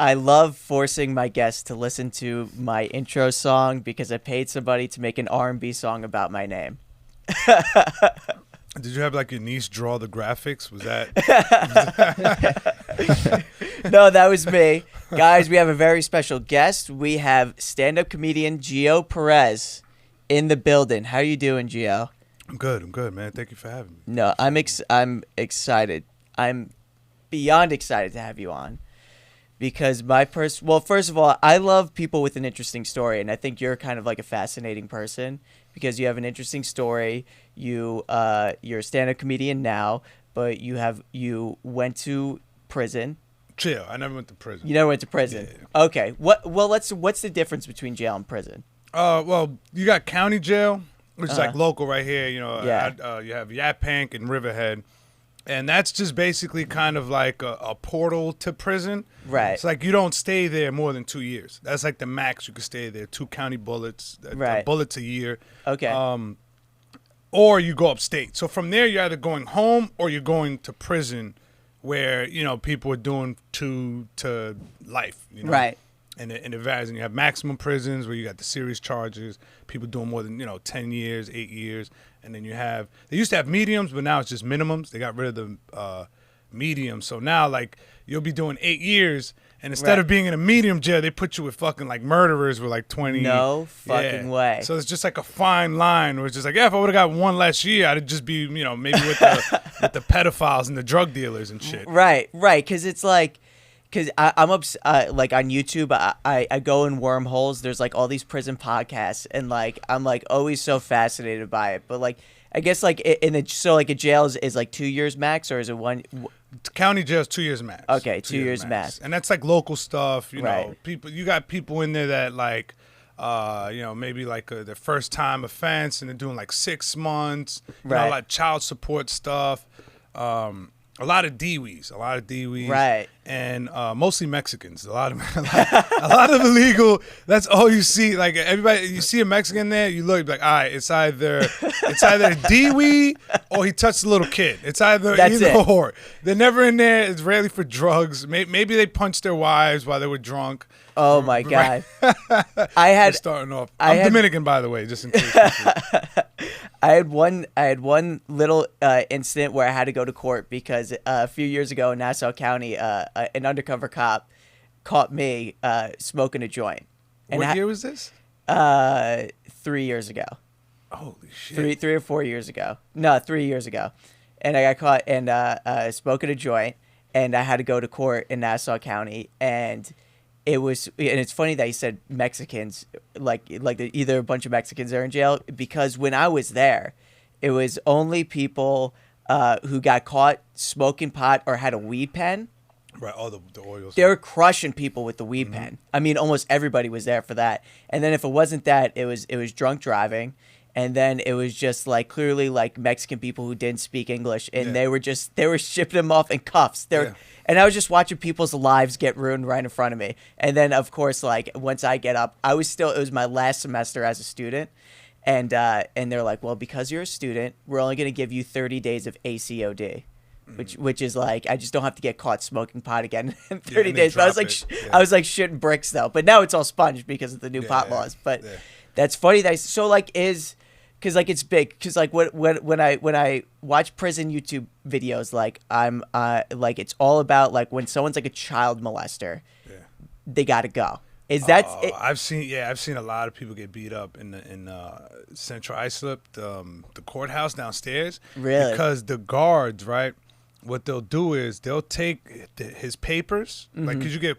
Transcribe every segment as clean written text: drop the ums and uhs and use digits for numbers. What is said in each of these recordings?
I love forcing my guests to listen to my intro song because I paid somebody to make an R&B song about my name. Did you have like your niece draw the graphics? Was that? No, that was me. Guys, we have a very special guest. We have stand-up comedian Perez in the building. How you doing, Gio? I'm good, man. Thank you for having me. No, I'm excited. I'm beyond excited to have you on. Because well, first of all, I love people with an interesting story, and I think you're kind of like a fascinating person because you have an interesting story. You're a stand-up comedian now, but you went to prison. Jail. I never went to prison. You never went to prison. Yeah. Okay. What's the difference between jail and prison? Well, you got county jail, which is like local right here. You know, Yeah. You have Yaphank and Riverhead. And that's just basically kind of like a portal to prison. Right. It's like you don't stay there more than 2 years. That's like the max you could stay there. 2 county bullets, Right. bullets a year. Okay. Or you go upstate. So from there, you're either going home or you're going to prison where, you know, people are doing to life. You know? Right. And it varies. And you have maximum prisons where you got the serious charges, people doing more than, 10 years, 8 years. And then they used to have mediums, but now it's just minimums. They got rid of the mediums. So now, like, you'll be doing 8 years, and instead of being in a medium jail, they put you with fucking, like, murderers with, like, 20. No fucking way. So it's just like a fine line where it's just like, yeah, if I would have got one last year, I'd just be, maybe with the pedophiles and the drug dealers and shit. Right. Because it's like, because I'm like on YouTube, I go in wormholes. There's like all these prison podcasts, and like I'm like always so fascinated by it. But like I guess like so like a jail is like 2 years max, or is it one? County jail is 2 years max. Okay, 2 years max. And that's like local stuff. You Right. know, people. You got people in there that like, maybe like their first time offense, and they're doing like 6 months. You know, Right. like child support stuff. A lot of DWs, Right. And mostly Mexicans. A lot of illegal. That's all you see. Like everybody, you see a Mexican there, you look, you're like, all right, it's either a DW or he touched a little kid. It's either or. They're never in there. It's rarely for drugs. Maybe they punched their wives while they were drunk. Oh my God! We're starting off. I'm Dominican, by the way, just in case. I had one little incident where I had to go to court because a few years ago in Nassau County, an undercover cop caught me smoking a joint. And What year was this? 3 years ago. Holy shit! Three or 4 years ago. No, 3 years ago, and I got caught and smoking a joint, and I had to go to court in Nassau County, and it's funny that you said Mexicans, like either a bunch of Mexicans are in jail, because when I was there, it was only people who got caught smoking pot or had a weed pen. Right, all the oils. They were crushing people with the weed pen. I mean, almost everybody was there for that. And then if it wasn't that, it was drunk driving. And then it was just like clearly like Mexican people who didn't speak English, and they were shipping them off in cuffs. And I was just watching people's lives get ruined right in front of me. And then of course, like once I get up, it was my last semester as a student, and they're like, well, because you're a student, we're only going to give you 30 days of ACOD. Which is like, I just don't have to get caught smoking pot again in 30 days. But I was like shitting bricks though. But now it's all sponged because of the new pot laws. But that's funny that because like it's big, because like when I watch prison YouTube videos, like I'm like it's all about like when someone's like a child molester, they gotta go. Is that? I've seen a lot of people get beat up in Central Islip, the courthouse downstairs. Really? Because the guards, right? What they'll do is they'll take his papers, like, because you get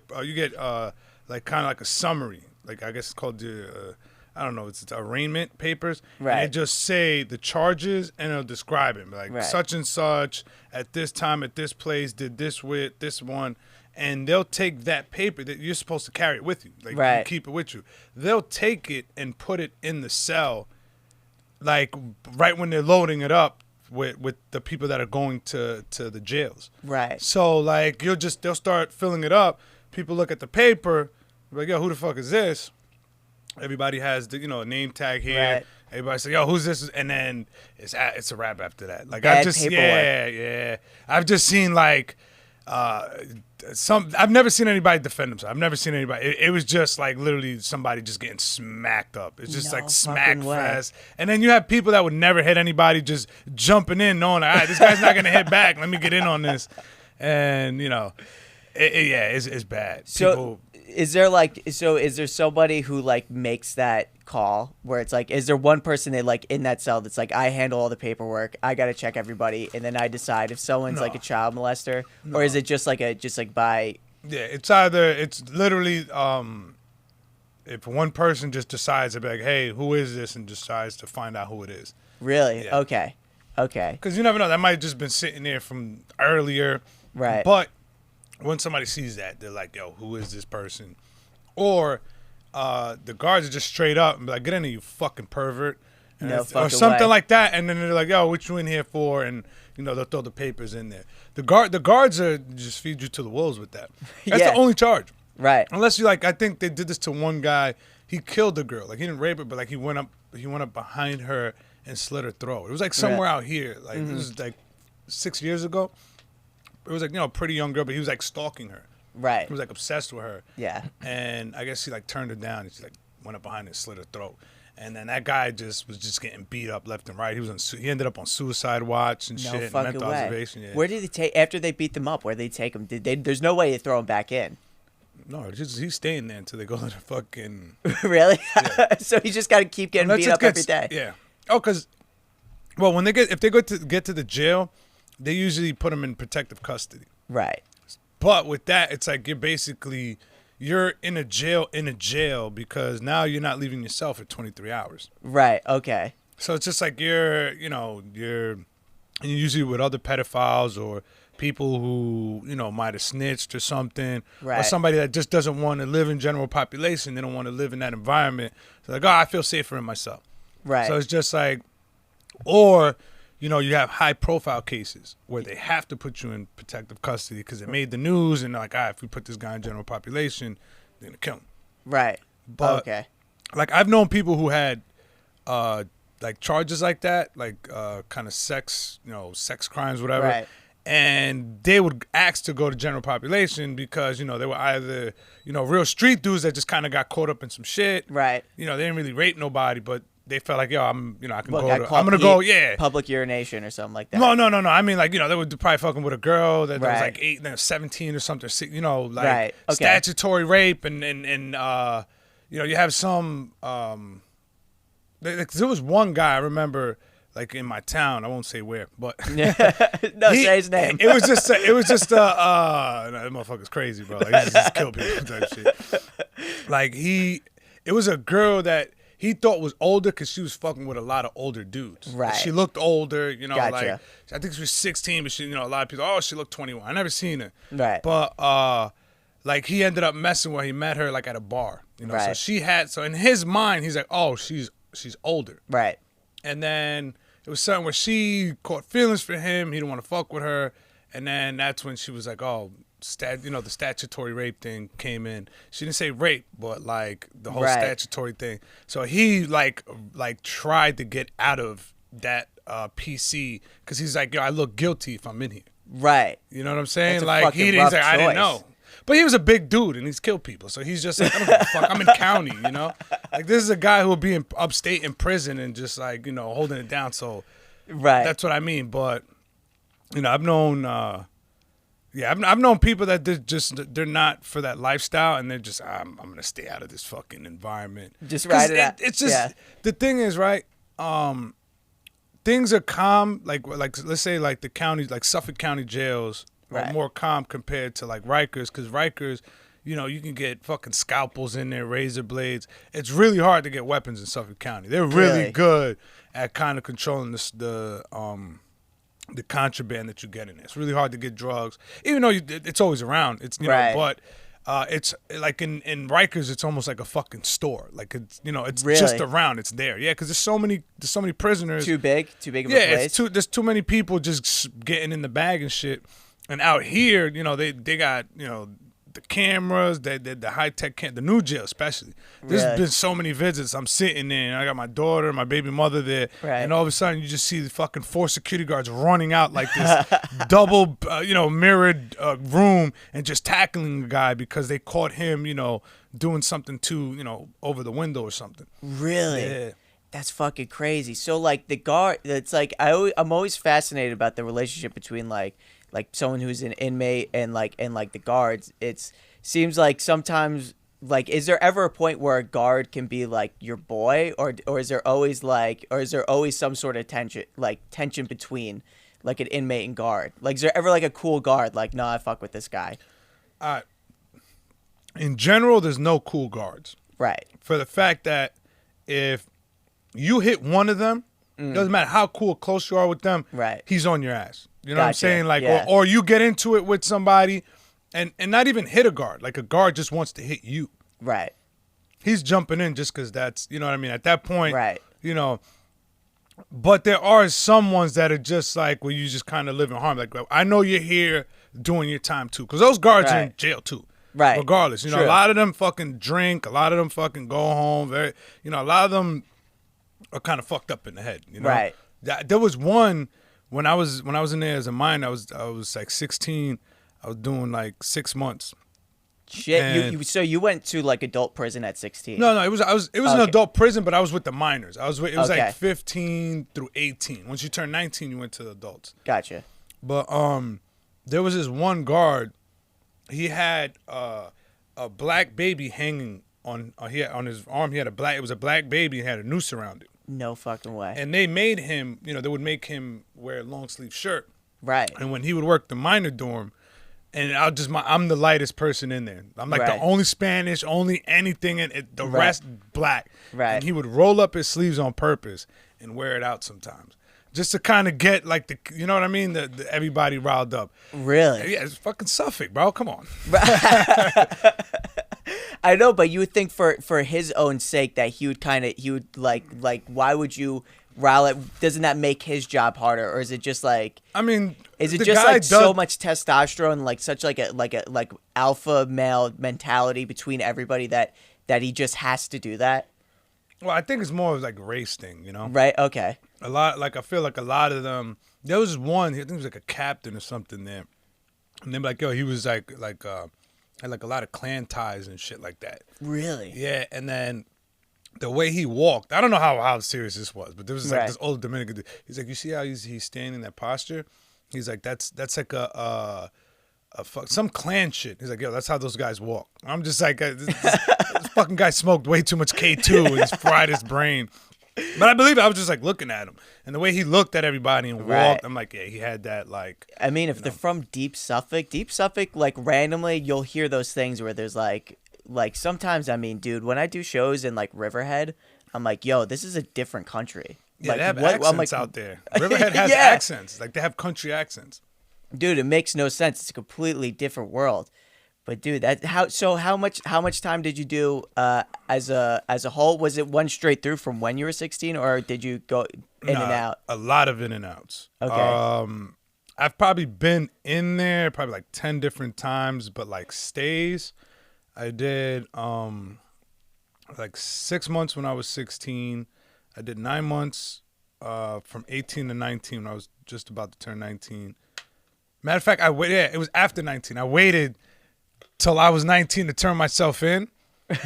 like kind of like a summary, like I guess it's called the. I don't know, it's arraignment papers. Right. And they just say the charges, and it'll describe it. Like, such and such, at this time, at this place, did this with this one. And they'll take that paper that you're supposed to carry it with you. Like, you keep it with you. They'll take it and put it in the cell, like, right when they're loading it up with the people that are going to the jails. Right. So, like, they'll start filling it up. People look at the paper, like, yo, who the fuck is this? Everybody has the a name tag here. Right. Everybody say, "Yo, who's this?" And then it's a wrap after that. Like Bad I've just paperwork. I've just seen like I've never seen anybody defend themselves. I've never seen anybody. It was just like literally somebody just getting smacked up. It's just like smack fest. And then you have people that would never hit anybody just jumping in, knowing like, all right, this guy's not gonna hit back. Let me get in on this. And it's bad. So is there somebody who like makes that call where it's like, is there one person that like in that cell that's like, I handle all the paperwork, I gotta check everybody, and then I decide if someone's like a child molester, or is it just like by? Yeah, it's literally if one person just decides to be like, hey, who is this, and decides to find out who it is. Really? Yeah. Okay. Because you never know, that might have just been sitting there from earlier. Right. But when somebody sees that, they're like, yo, who is this person? Or the guards are just straight up and be like, get in here, you fucking pervert. Or something like that. And then they're like, yo, what you in here for? And, they'll throw the papers in there. The guards are just feed you to the wolves with that. That's the only charge. Right. Unless you I think they did this to one guy. He killed the girl. Like, he didn't rape her, but like he went up behind her and slit her throat. It was like somewhere out here. Like, this was like 6 years ago. It was like, a pretty young girl, but he was like stalking her. Right. He was like obsessed with her. Yeah. And I guess he like turned her down and she like went up behind her and slit her throat. And then that guy was just getting beat up left and right. He ended up on suicide watch and shit. And mental observation. Yeah. Where did they take after they beat them up? Where did they take him? There's no way to throw him back in. No, he's staying there until they go to the fucking. Really? Yeah. So he just got to keep getting beat up every day. Yeah. Oh, because when if they get to the jail, they usually put them in protective custody. Right. But with that, it's like you're in a jail because now you're not leaving yourself for 23 hours. Right. Okay. So it's just like you're usually with other pedophiles or people who, might have snitched or something. Right. Or somebody that just doesn't want to live in general population. They don't want to live in that environment. So like, I feel safer in myself. Right. So it's just like, or, you have high profile cases where they have to put you in protective custody because it made the news and they're like, if we put this guy in general population, they're going to kill him. Right. But, okay. Like, I've known people who had, like, charges like that, like, kind of sex crimes, whatever. Right. And they would ask to go to general population because, they were either, real street dudes that just kind of got caught up in some shit. Right. They didn't really rape nobody, but they felt like, I can I'm going to go, public urination or something like that. No. I mean, like, they were probably fucking with a girl that was like 17 or something, like statutory rape and you have some, there was one guy I remember, like in my town, I won't say where, but say his name. It was just that motherfucker's crazy, bro. Like, he just kill people type shit. Like it was a girl that he thought was older because she was fucking with a lot of older dudes. Right. She looked older, gotcha. Like I think she was 16, but she, a lot of people, she looked 21. I never seen her. Right. But like he ended up messing with her. He met her like at a bar, Right. So in his mind, he's like, she's older. Right. And then it was something where she caught feelings for him. He didn't want to fuck with her. And then that's when she was like, the statutory rape thing came in. She didn't say rape, but like the whole statutory thing. So he like tried to get out of that PC because he's like, I look guilty if I'm in here. Right. You know what I'm saying? Like he's like, I didn't know. But he was a big dude and he's killed people. So he's just like, I don't give a fuck. I'm in county, Like this is a guy who will be in upstate in prison and just like, holding it down. So that's what I mean. But, I've known I've known people that they're not for that lifestyle and they're just, I'm going to stay out of this fucking environment. Just ride it out. It's just, the thing is, right, things are calm. Like let's say like the counties, like Suffolk County jails, are more calm compared to like Rikers, because Rikers, you can get fucking scalpels in there, razor blades. It's really hard to get weapons in Suffolk County. They're really good at kind of controlling the contraband that you get in there. It's really hard to get drugs, even though it's always around. It's but it's like in Rikers, it's almost like a fucking store. Like it's it's just around. It's there, because there's so many prisoners. Too big of a place. There's too many people just getting in the bag and shit. And out here, they got, the cameras, the high tech the new jail especially. There's been so many visits. I'm sitting there, and I got my daughter, my baby mother there, and all of a sudden you just see the fucking 4 security guards running out like this double, mirrored room and just tackling the guy because they caught him, doing something over the window or something. Really? Yeah. That's fucking crazy. So like the guard, it's like I'm always fascinated about the relationship between like someone who's an inmate and the guards. It seems like sometimes like, is there ever a point where a guard can be like your boy, or is there always some sort of tension between like an inmate and guard? Like, is there ever like a cool guard like, no, I fuck with this guy? In general, there's no cool guards. Right. For the fact that if you hit one of them, doesn't matter how cool close you are with them, right, he's on your ass. You know what I'm saying? Like, yeah. or you get into it with somebody and not even hit a guard. Like, a guard just wants to hit you. Right. He's jumping in just because that's, you know what I mean? At that point, right. But there are some ones that are just like, where you just kind of live in harm. Like, I know you're here doing your time too. Because those guards are in jail too. Right. Regardless. A lot of them fucking drink. A lot of them fucking go home. A lot of them are kind of fucked up in the head. Right. There was one when I was in there as a minor. I was like 16. I was doing like 6 months. Shit. So you went to like adult prison at 16? No. It was an adult prison, but I was with the minors. It was like 15 through 18. Once you turn 19, you went to the adults. Gotcha. But there was this one guard. He had a black baby hanging on his arm. It was a black baby and had a noose around it. No fucking way. And they made him, they would make him wear a long sleeve shirt. Right. And when he would work the minor dorm, and I'm the lightest person in there. I'm like the only Spanish, only anything, and the rest black. Right. And he would roll up his sleeves on purpose and wear it out sometimes, just to kind of get like you know what I mean, the everybody riled up. Really? Yeah, it's fucking Suffolk, bro. Come on. I know, but you would think for his own sake that he would like why would you rile it? Doesn't that make his job harder, or is it just like? I mean, is it just like so much testosterone, like such like a alpha male mentality between everybody that he just has to do that? Well, I think it's more of like a race thing, Right. Okay. A lot, like I feel like a lot of them. There was one. I think he was like a captain or something there, and they're like, yo, he was like had like a lot of clan ties and shit like that. Really? Yeah, and then the way he walked, I don't know how serious this was, but there was like this old Dominican dude. He's like, you see how he's standing in that posture? He's like, that's like some clan shit. He's like, yo, that's how those guys walk. I'm just like, this fucking guy smoked way too much K2 and he's fried his brain. But I believe I was just like looking at him, and the way he looked at everybody and walked, I'm like, yeah, he had that like. I mean, if they're from deep Suffolk, like randomly you'll hear those things where there's like sometimes, I mean, dude, when I do shows in like Riverhead, I'm like, yo, this is a different country. Yeah, like, they have accents out there. Riverhead has accents, like they have country accents. Dude, it makes no sense. It's a completely different world. But dude, how much time did you do as a whole? Was it one straight through from when you were 16, or did you go in and out? A lot of in and outs. Okay. I've probably been in there probably like 10 different times, but like stays, I did like 6 months when I was 16. I did 9 months from 18 to 19 when I was just about to turn 19. Matter of fact, it was after 19. I waited till I was 19 to turn myself in,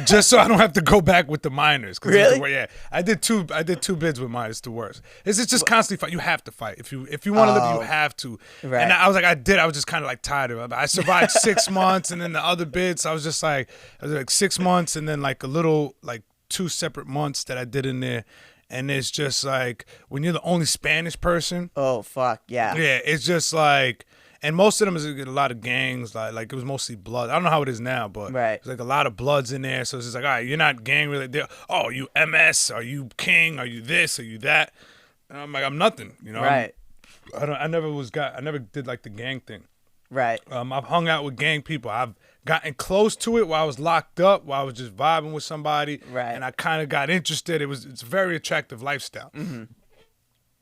just so I don't have to go back with the minors. Really? Yeah, I did two bids with minors. The worst. It's just constantly fight. You have to fight if you want to live. You have to. Right. And I was like, I was just kind of like tired of it. I survived 6 months, and then the other bids, I was like 6 months, and then like a little like 2 separate months that I did in there. And it's just like when you're the only Spanish person. Oh fuck yeah. Yeah, it's just like. And most of them is a lot of gangs, like it was mostly blood. I don't know how it is now, but it's like a lot of bloods in there. So it's just like, all right, you're not gang related. Oh, you MS? Are you King? Are you this? Are you that? And I'm like, I'm nothing, Right. I never did like the gang thing. Right. I've hung out with gang people. I've gotten close to it while I was locked up, while I was just vibing with somebody. Right. And I kind of got interested. It's a very attractive lifestyle. Mm-hmm.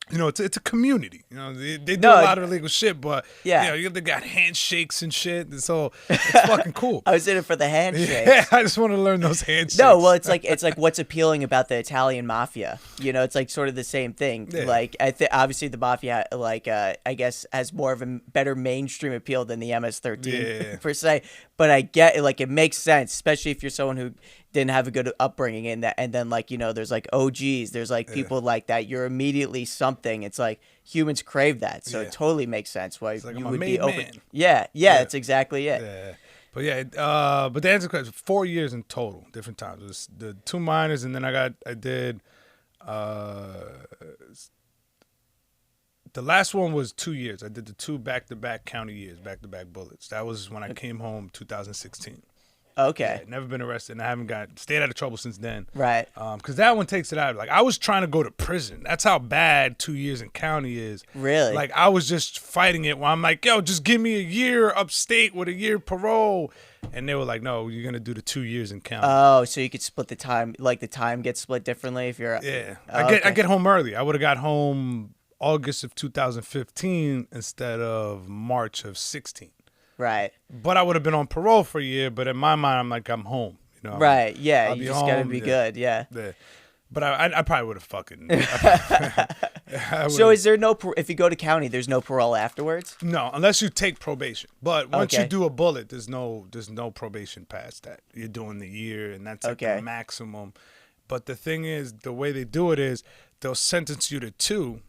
You know, it's a community. You know, they do a lot of illegal shit, but yeah, you know, they got handshakes and shit, and so it's fucking cool. I was in it for the handshakes. Yeah, I just want to learn those handshakes. No, well, it's like what's appealing about the Italian mafia. You know, it's like sort of the same thing. Yeah. Like obviously the mafia, like I guess, has more of a better mainstream appeal than the MS-13 per se. But I get it, like it makes sense, especially if you're someone who didn't have a good upbringing in that, and then like, you know, there's like OGs, there's like people like that. You're immediately something. It's like humans crave that, so it totally makes sense why like, you would be open. Man. Yeah, that's exactly it. Yeah. But the answer is 4 years in total, different times. It was the 2 minors, and then I did. The last one was 2 years. I did the 2 back-to-back county years, back-to-back bullets. That was when I came home 2016. Okay. Yeah, never been arrested, and I haven't stayed out of trouble since then. Right. Because that one takes it out. Like, I was trying to go to prison. That's how bad 2 years in county is. Really? Like, I was just fighting it where I'm like, yo, just give me a year upstate with a year parole. And they were like, no, you're going to do the 2 years in county. Oh, so you could split the time. Like, the time gets split differently if you're... Yeah. I get home early. I would have got home August of 2015 instead of March of 16. Right. But I would have been on parole for a year, but in my mind, I'm like, I'm home. You know, right, yeah, you just got to be good, yeah. But I probably would have fucking... So is there no... If you go to county, there's no parole afterwards? No, unless you take probation. But once you do a bullet, there's no probation past that. You're doing the year, and that's like the maximum. But the thing is, the way they do it is they'll sentence you to 2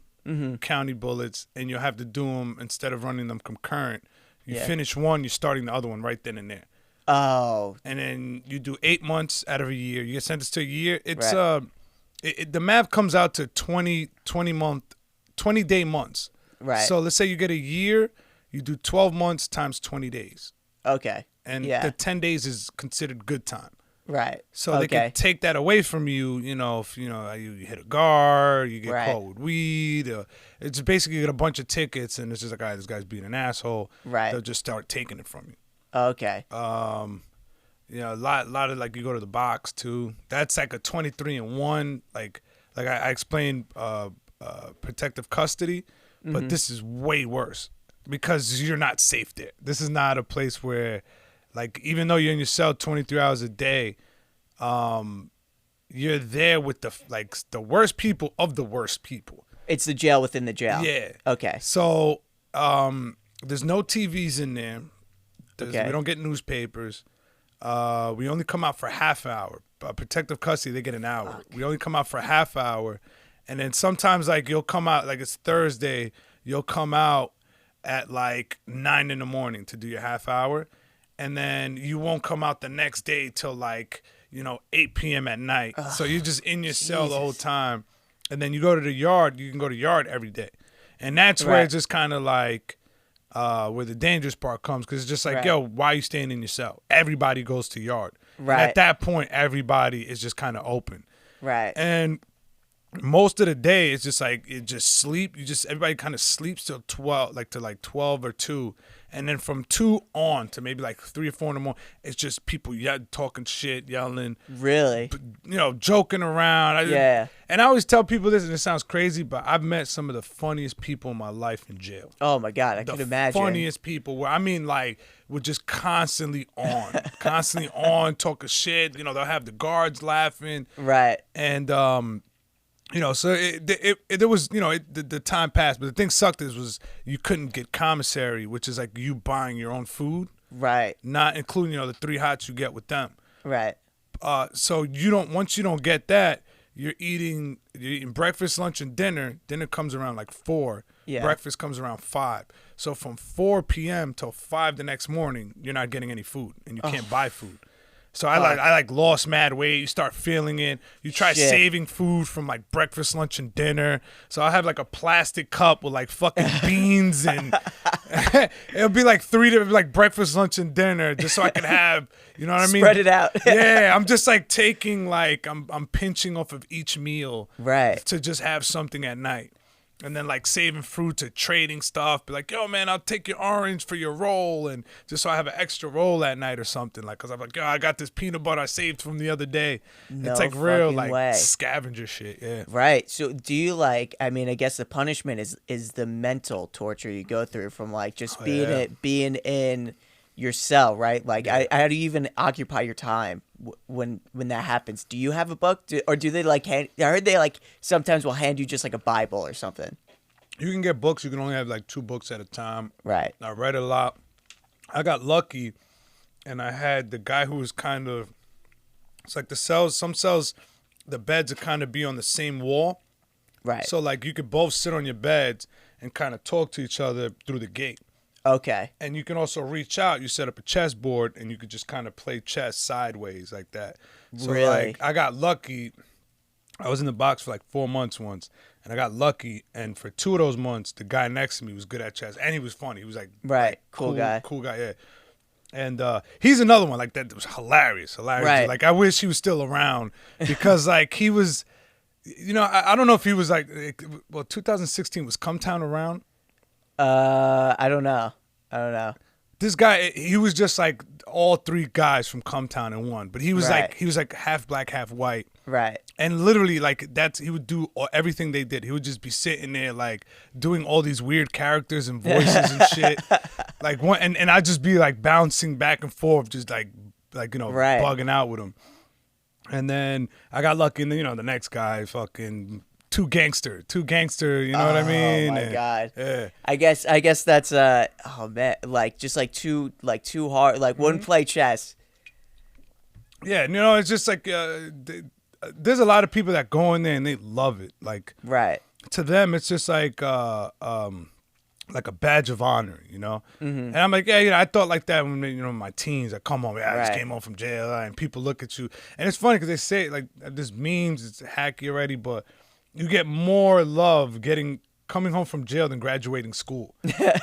county bullets, and you'll have to do them instead of running them concurrent. You finish one, you're starting the other one right then and there. Oh. And then you do 8 months out of a year. You get sentenced to a year. It's the math comes out to 20-day months. Right. So let's say you get a year, you do 12 months times 20 days. Okay. And the 10 days is considered good time. Right. So they can take that away from you, you know, if you hit a guard, you get caught with weed. It's basically you get a bunch of tickets, and it's just like, all right, this guy's being an asshole. Right. They'll just start taking it from you. Okay. You know, a lot of like you go to the box too. That's like a 23-1. Like I explained, protective custody, but this is way worse because you're not safe there. This is not a place where, like, even though you're in your cell 23 hours a day, you're there with the worst people of the worst people. It's the jail within the jail. Yeah. Okay. So there's no TVs in there. We don't get newspapers. We only come out for a half hour. Protective custody, they get an hour. We only come out for a half hour. And then sometimes, like, you'll come out, like, it's Thursday, you'll come out at, like, 9 in the morning to do your half hour. And then you won't come out the next day till, like, 8 p.m. at night. So you're just in your cell the whole time. And then you go to the yard. You can go to the yard every day. And that's where it's just kind of like where the dangerous part comes. Because it's just like, yo, why are you staying in your cell? Everybody goes to yard. Right. And at that point, everybody is just kind of open. Right. And most of the day, it's just like, everybody kind of sleeps till 12, like to like 12 or 2. And then from 2 on to maybe like 3 or 4 in the morning, it's just people talking shit, yelling. Really? Joking around. And I always tell people this, and it sounds crazy, but I've met some of the funniest people in my life in jail. Oh, my God. I can imagine. The funniest people where, I mean, like, we're just constantly on, talking shit. They'll have the guards laughing. Right. And, so there was, the time passed, but the thing sucked was you couldn't get commissary, which is like you buying your own food. Right. Not including, the 3 hots you get with them. Right. So once you don't get that, you're eating breakfast, lunch, and dinner. Dinner comes around like 4. Yeah. Breakfast comes around 5. So from 4 p.m. till 5 the next morning, you're not getting any food, and you can't buy food. So I lost mad weight. You start feeling it. You try saving food from like breakfast, lunch, and dinner. So I have like a plastic cup with like fucking beans, and it'll be like 3 different like breakfast, lunch, and dinner, just so I can have, you know what I mean? Spread it out. Yeah, I'm just like taking like I'm pinching off of each meal, right, to just have something at night. and then like saving fruits or trading stuff. Be like, yo, man, I'll take your orange for your roll, and just so I have an extra roll at night or something. Like, cause I'm like, yo, I got this peanut butter I saved from the other day. No it's like real like way. scavenger shit. Yeah. Right. So do you like? I mean, I guess the punishment is the mental torture you go through from like just being in your cell, right? Like, how do you even occupy your time when that happens? Do you have a book, or do they like hand? I heard they like sometimes will hand you just like a Bible or something. You can get books. You can only have like 2 books at a time. Right. I read a lot. I got lucky, and I had the guy who was kind of. It's like the cells. Some cells, the beds would kind of be on the same wall. Right. So like you could both sit on your beds and kind of talk to each other through the gate. Okay. And you can also reach out. You set up a chessboard, and you could just kind of play chess sideways like that. So really? Like I got lucky. I was in the box for like 4 months once, and I got lucky. And for 2 of those months, the guy next to me was good at chess, and he was funny. He was like, cool guy, yeah. And he's another one like that was hilarious. Right. Like I wish he was still around because like he was, you know, I don't know if he was like, well, 2016 was Come Town around. I don't know. This guy, he was just like all 3 guys from Come Town in one, but he was like half black, half white. Right. And literally like he would do everything they did. He would just be sitting there like doing all these weird characters and voices and shit. Like one, and I'd just be like bouncing back and forth, just like you know, bugging out with him. And then I got lucky, and then, you know, the next guy fucking too gangster, you know what I mean? Oh my god. Yeah. I guess that's oh man, like just like too hard, like wouldn't play chess. Yeah, you know, it's just like there's a lot of people that go in there and they love it. Like to them, it's just like a badge of honor, you know. And I'm like, yeah, you know, I thought like that when, you know, my teens. I come home, I just came home from jail, and people look at you, and it's funny because they say like this memes, it's hacky already, but you get more love coming home from jail than graduating school.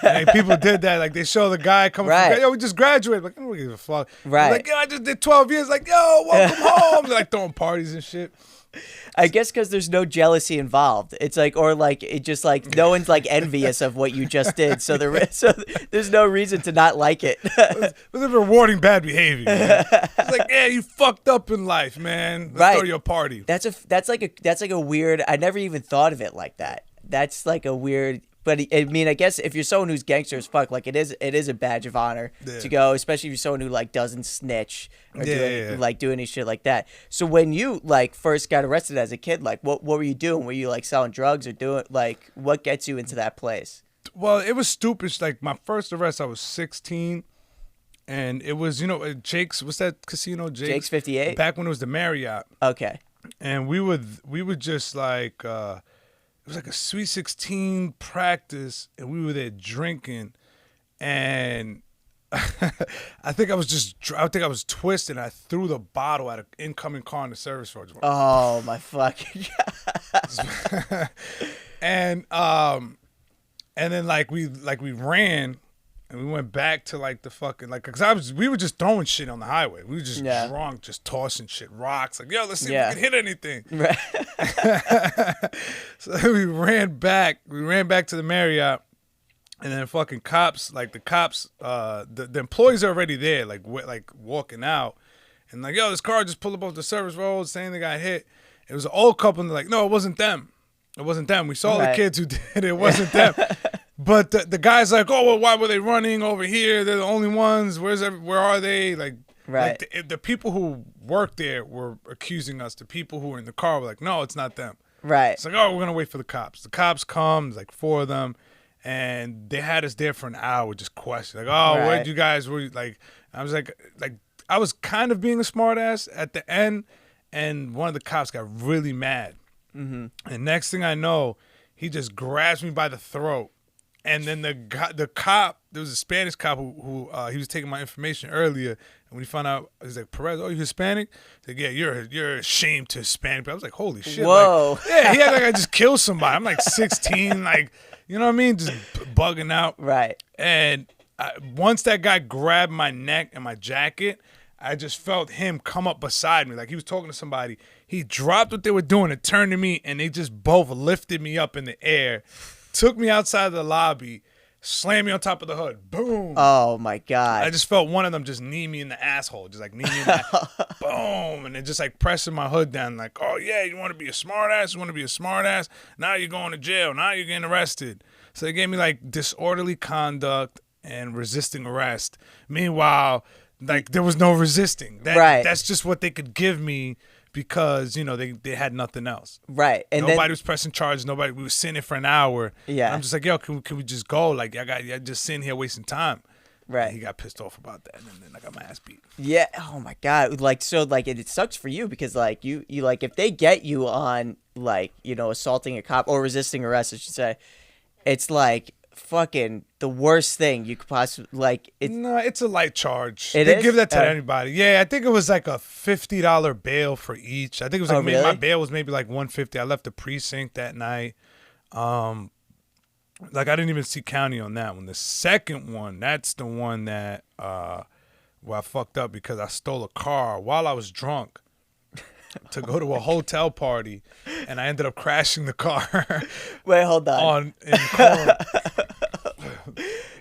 And people did that. Like, they show the guy coming from jail, yo, we just graduated. Like, I don't give a fuck. Right. Like, yo, I just did 12 years. Like, yo, welcome home. They're like throwing parties and shit. I guess because there's no jealousy involved. It's like, or like, it just like, no one's like envious of what you just did. So there's no reason to not like it. It was a rewarding bad behavior, man. It's like, yeah, you fucked up in life, man. Let's throw you a party. That's like a weird, I never even thought of it like that. That's like a weird, but I mean, I guess if you're someone who's gangster as fuck, like it is a badge of honor to go, especially if you're someone who like doesn't snitch or do any shit like that. So when you like first got arrested as a kid, like what were you doing? Were you like selling drugs or doing like what gets you into that place? Well, it was stupid. Like my first arrest, I was 16, and it was, you know, Jake's. What's that casino? Jake's 58. Back when it was the Marriott. Okay. And we would just like. It was like a Sweet 16 practice, and we were there drinking, and I think I was twisted. And I threw the bottle at an incoming car in the service road. Oh my fucking god! And then like we ran, and we went back to like the fucking like because we were just throwing shit on the highway. We were just drunk, just tossing shit, rocks. Like, yo, let's see if we can hit anything. Right. So we ran back to the Marriott, and then fucking cops, like the employees are already there, like walking out, and like, yo, this car just pulled up off the service road saying they got hit. It was an old couple, and they're like, no, it wasn't them. We saw the kids who did it. It wasn't them. But the guy's like, oh, well, why were they running over here? They're the only ones. Where are they? Like, the people who worked there were accusing us. The people who were in the car were like, no, it's not them. Right. It's like, oh, we're going to wait for the cops. The cops come, there's like 4 of them, and they had us there for an hour just questioning. Like, oh, where'd you guys, like, I was like, I was kind of being a smart ass at the end, and one of the cops got really mad. And next thing I know, he just grabs me by the throat. And then the cop, there was a Spanish cop who he was taking my information earlier, and when he found out, he's like, Perez, oh, you Hispanic? He's like, yeah, you're ashamed to Hispanic. But I was like, holy shit. Whoa. Like, yeah, he had like I just killed somebody. I'm like 16, like, you know what I mean? Just bugging out. Right. And once that guy grabbed my neck and my jacket, I just felt him come up beside me. Like he was talking to somebody. He dropped what they were doing and turned to me, and they just both lifted me up in the air, took me outside of the lobby, slammed me on top of the hood. Boom. Oh, my God. I just felt one of them just knee me in the asshole. Just like knee me in the boom. And then just like pressing my hood down like, oh, yeah, you want to be a smart ass? You want to be a smart ass? Now you're going to jail. Now you're getting arrested. So they gave me like disorderly conduct and resisting arrest. Meanwhile, like there was no resisting. That's just what they could give me because, you know, they had nothing else. Right. And nobody was pressing charges. We was sitting there for an hour. Yeah. And I'm just like, yo, can we just go? Like, I just sitting here wasting time. Right. And he got pissed off about that, and then I got my ass beat. Yeah. Oh my God. Like, so like it sucks for you because like you like if they get you on like, you know, assaulting a cop or resisting arrest, I should say, it's like fucking the worst thing you could possibly like. No, it's a light charge. They give that to anybody. Yeah, I think it was like a $50 bail for each. I think it was like really? My bail was maybe like $150. I left the precinct that night. Like I didn't even see county on that one. The second one, that's the one that where I fucked up because I stole a car while I was drunk to go to a hotel party, and I ended up crashing the car. Wait, hold on. In court.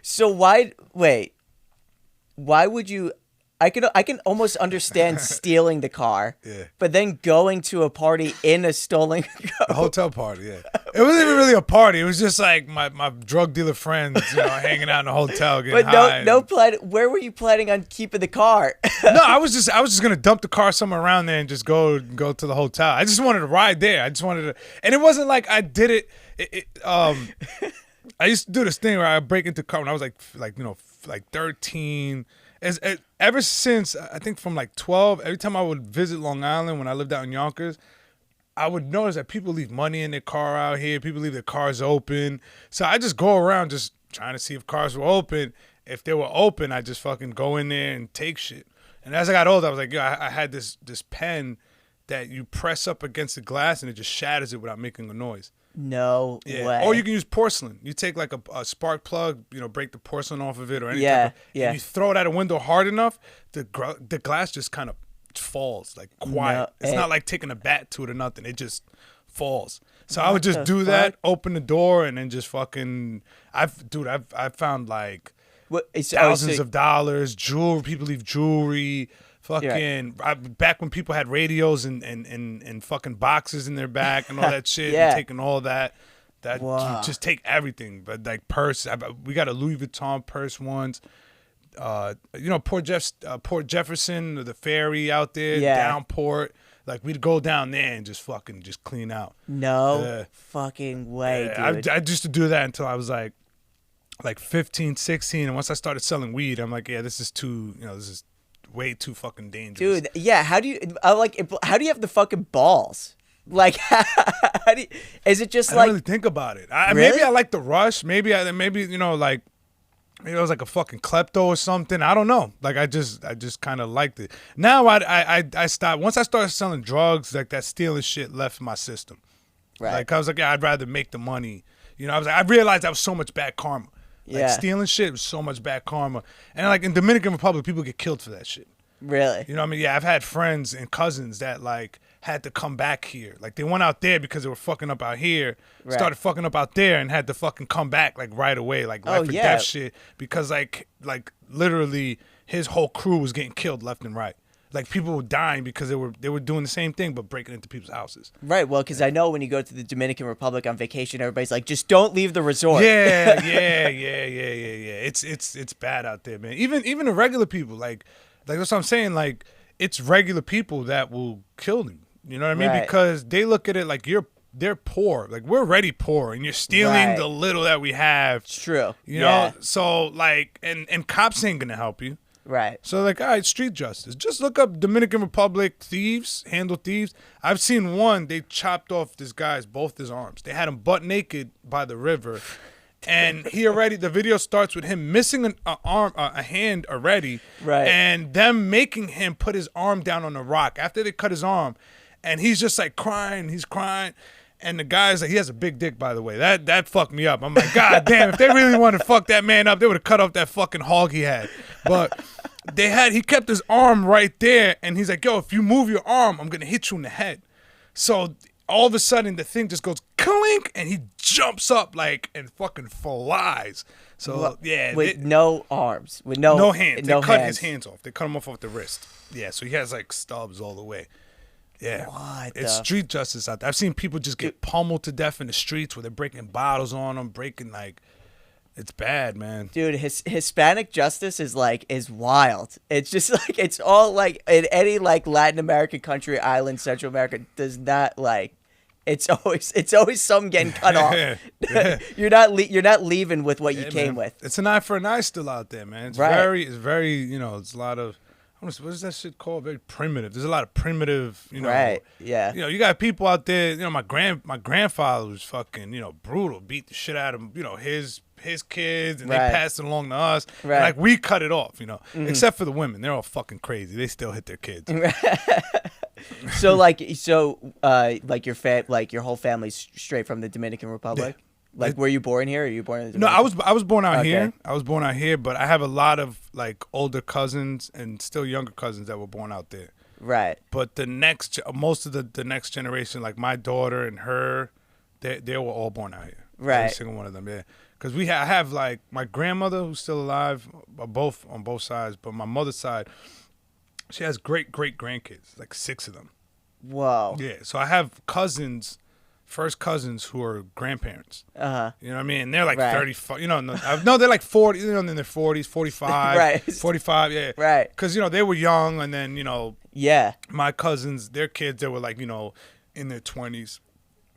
So why would you? I can almost understand stealing the car, yeah. But then going to a party in a stolen car. A hotel party, yeah. It wasn't even really a party. It was just like my drug dealer friends, you know, hanging out in a hotel getting high. No plan. Where were you planning on keeping the car? No, I was just gonna dump the car somewhere around there and just go to the hotel. I just wanted to ride there. I just wanted to, and it wasn't like I did it. I used to do this thing where I break into car when I was like 13. Ever since, I think from like 12, every time I would visit Long Island when I lived out in Yonkers, I would notice that people leave money in their car out here. People leave their cars open. So I just go around just trying to see if cars were open. If they were open, I just fucking go in there and take shit. And as I got older, I was like, yo, I had this pen that you press up against the glass and it just shatters it without making a noise. No way. Or you can use porcelain. You take like a spark plug, you know, break the porcelain off of it or anything. Yeah. And you throw it at a window hard enough, the glass just kind of falls like quiet. No, it's not like taking a bat to it or nothing. It just falls. So I would just do that, open the door, and then just fucking. I've found like thousands of dollars, jewelry. People leave jewelry. Fucking back when people had radios and fucking boxes in their back and all that shit, and taking all that you just take everything. But like purse, we got a Louis Vuitton purse once. You know, Port Jefferson, the ferry out there, downport. Like we'd go down there and just clean out. No fucking way, dude. I used to do that until I was like 15, 16, and once I started selling weed, I'm like, yeah, this is way too fucking dangerous. Dude, yeah, how do you have the fucking balls? Like, is it just I like... don't really think about it. Really? Maybe I like the rush. Maybe you know, like, maybe I was like a fucking klepto or something. I don't know. Like, I just kind of liked it. Now I stopped. Once I started selling drugs, like that stealing shit left my system. Right. Like, I was like, yeah, I'd rather make the money. You know, I realized that was so much bad karma. Like stealing shit was so much bad karma. And like in Dominican Republic, people get killed for that shit. Really? You know what I mean? Yeah, I've had friends and cousins that like had to come back here. Like they went out there because they were fucking up out here, started fucking up out there and had to fucking come back like right away, like life or death shit. Because like literally his whole crew was getting killed left and right. Like people were dying because they were doing the same thing but breaking into people's houses. Right. Well, because I know when you go to the Dominican Republic on vacation, everybody's like, just don't leave the resort. Yeah. It's bad out there, man. Even the regular people, like that's what I'm saying. Like it's regular people that will kill them. You know what I mean? Right. Because they look at it like they're poor. Like we're already poor, and you're stealing the little that we have. It's true. You know. So like, and cops ain't gonna help you. Right. So like, all right, street justice. Just look up Dominican Republic thieves, handle thieves. I've seen one, they chopped off this guy's both his arms. They had him butt naked by the river. And the video starts with him missing a hand already. Right. And them making him put his arm down on a rock after they cut his arm. And he's just like crying, he's crying. And the guy's like, he has a big dick, by the way. That fucked me up. I'm like, God damn, if they really wanted to fuck that man up, they would have cut off that fucking hog he had. But he kept his arm right there, and he's like, yo, if you move your arm, I'm gonna hit you in the head. So all of a sudden the thing just goes clink, and he jumps up like and fucking flies. So yeah, with no arms, with no hands. They cut his hands off. They cut him off the wrist. Yeah, so he has like stubs all the way. Yeah, it's street justice out there. I've seen people just get pummeled to death in the streets where they're breaking bottles on them, it's bad, man. Dude, Hispanic justice is wild. It's just like, it's all like in any like Latin American country, island, Central America does not like. It's always some getting cut off. Yeah. You're not leaving with what you came with. It's an eye for an eye still out there, man. It's very it's a lot of, what is that shit called? Very primitive. There's a lot of primitive, Right. Yeah. You got people out there, my grandfather was fucking, brutal, beat the shit out of his kids, and they passed it along to us. Right. And, like, we cut it off, except for the women. They're all fucking crazy. They still hit their kids. So your whole family's straight from the Dominican Republic? Yeah. Like, were you born here, or were you born in the Dominican? No, I was born out here. I was born out here, but I have a lot of like older cousins and still younger cousins that were born out there. Right. But most of the next generation, like my daughter and her, they were all born out here. Right. Every single one of them, yeah. Because I have like my grandmother who's still alive, both on both sides, but my mother's side, she has great grandkids, like 6 of them. Whoa. Yeah. So I have first cousins who are grandparents. Uh-huh. You know what I mean? And they're like 35, no, they're like 40, in their 40s, 45, right. 45, yeah. Right. Because, they were young, and then, yeah. my cousins, their kids, they were like, in their 20s.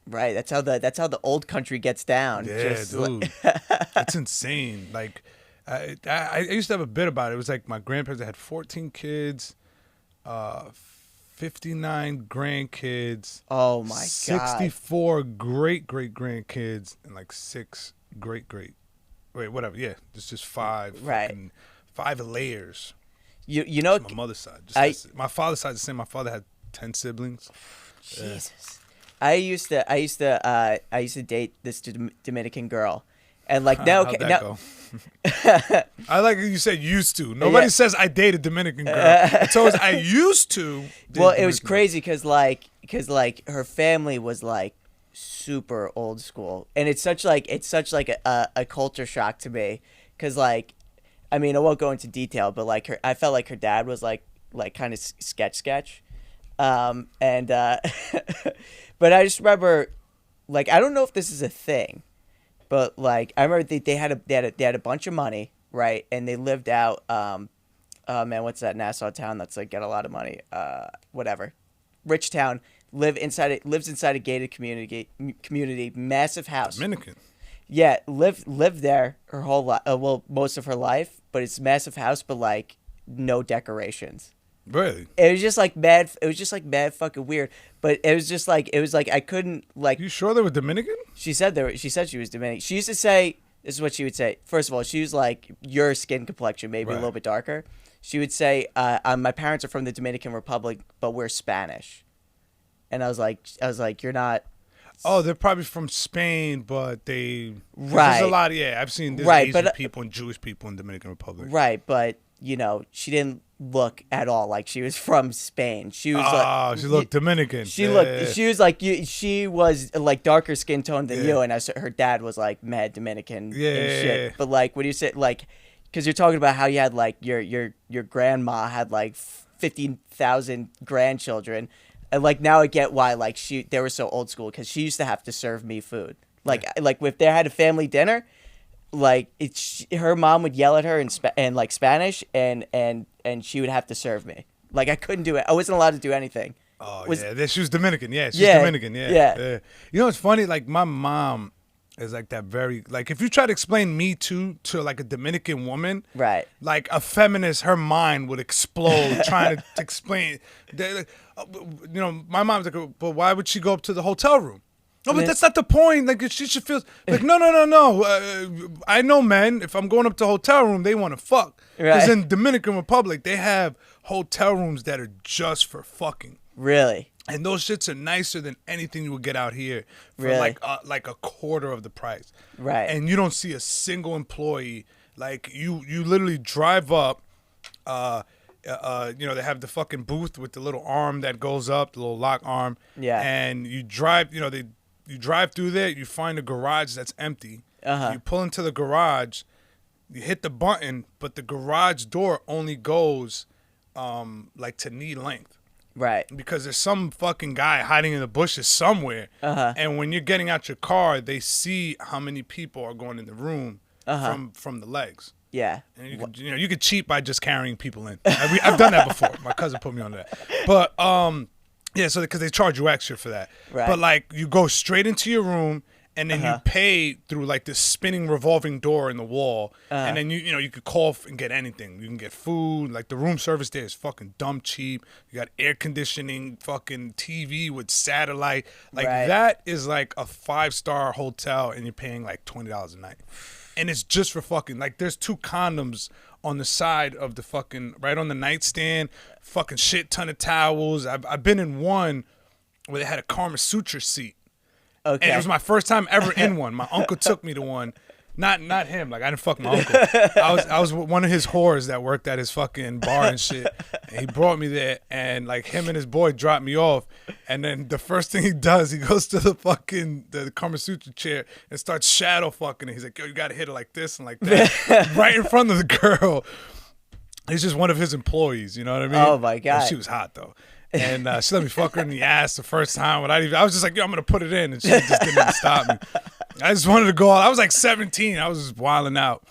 Right. That's how the old country gets down. Yeah, dude. It's insane. Like, I used to have a bit about it. It was like my grandparents had 14 kids, 59 grandkids. Oh my god. 64 great grandkids, and like 6 great. Wait, whatever. Yeah, it's just 5. Right. And 5 layers. My mother's side. My father's side the same. My father had 10 siblings. Jesus. I used to date this Dominican girl. And like now, how'd that go? I like you said used to. Nobody says I dated Dominican girl. It's always I used to. Well, it was crazy because her family was like super old school, and it's such like a culture shock to me because I won't go into detail, but like I felt like her dad was like kind of sketch, but I just remember I don't know if this is a thing. But like I remember they had a bunch of money, right? And they lived out what's that Nassau town that's like got a lot of money? Whatever. Rich town. Lives inside a gated community, massive house. Dominican. Yeah, lived there her whole life. Most of her life, but it's a massive house, but like no decorations. Really? It was just like mad. It was just like mad fucking weird. But it was just like I couldn't like. You sure they were Dominican? She said she was Dominican. She used to say, this is what she would say. First of all, she was like your skin complexion, maybe a little bit darker. She would say, my parents are from the Dominican Republic, but we're Spanish. And I was like, you're not. Oh, they're probably from Spain, but they. Right. There's a lot of, I've seen Asian people and Jewish people in Dominican Republic. Right, but she didn't look at all like she was from Spain. She was she looked Dominican. She was like she was like darker skin tone than you, and her dad was like mad Dominican and shit. But like when you say like, because you're talking about how you had like your grandma had like 50,000 grandchildren, and like now I get why like they were so old school, because she used to have to serve me food. Like if they had a family dinner, like her mom would yell at her in like Spanish, and she would have to serve me. Like I couldn't do it. I wasn't allowed to do anything. Oh she was Dominican. Yeah, she's Dominican. Yeah. You know, it's funny. Like my mom is like that very like if you try to explain Me Too to like a Dominican woman, right? Like a feminist, her mind would explode trying to explain. My mom's like, but why would she go up to the hotel room? No, but that's not the point. Like, she should feel like, no. I know men, if I'm going up to a hotel room, they want to fuck. Because in Dominican Republic, they have hotel rooms that are just for fucking. Really? And those shits are nicer than anything you would get out here for like a quarter of the price. Right. And you don't see a single employee. Like, you literally drive up They have the fucking booth with the little arm that goes up, the little lock arm. Yeah. And you drive, you drive through there, you find a garage that's empty. You pull into the garage, you hit the button, but the garage door only goes like to knee length. Right. Because there's some fucking guy hiding in the bushes somewhere. And when you're getting out your car, they see how many people are going in the room from the legs. Yeah. And you could cheat by just carrying people in. I've done that before. My cousin put me on that. But yeah, so because they charge you extra for that. Right. But like you go straight into your room and then you pay through like this spinning revolving door in the wall. And then you could call and get anything. You can get food. Like the room service there is fucking dumb cheap. You got air conditioning, fucking TV with satellite. Like that is like a 5-star hotel and you're paying like $20 a night. And it's just for fucking, like, there's 2 condoms on the side of the fucking, right on the nightstand, fucking shit ton of towels. I've been in one where they had a Kama Sutra seat. Okay. And it was my first time ever in one. My uncle took me to one. Not him. Like, I didn't fuck my uncle. I was with one of his whores that worked at his fucking bar and shit. And he brought me there. And, like, him and his boy dropped me off. And then the first thing he does, he goes to the Kama Sutra chair and starts shadow fucking. And he's like, yo, you got to hit it like this and like that. Right in front of the girl. He's just one of his employees. You know what I mean? Oh, my God. Well, she was hot, though. And she let me fuck her in the ass the first time. I was just like, yo, I'm going to put it in. And she just didn't even stop me. I just wanted to go out. I was like 17. I was just wilding out.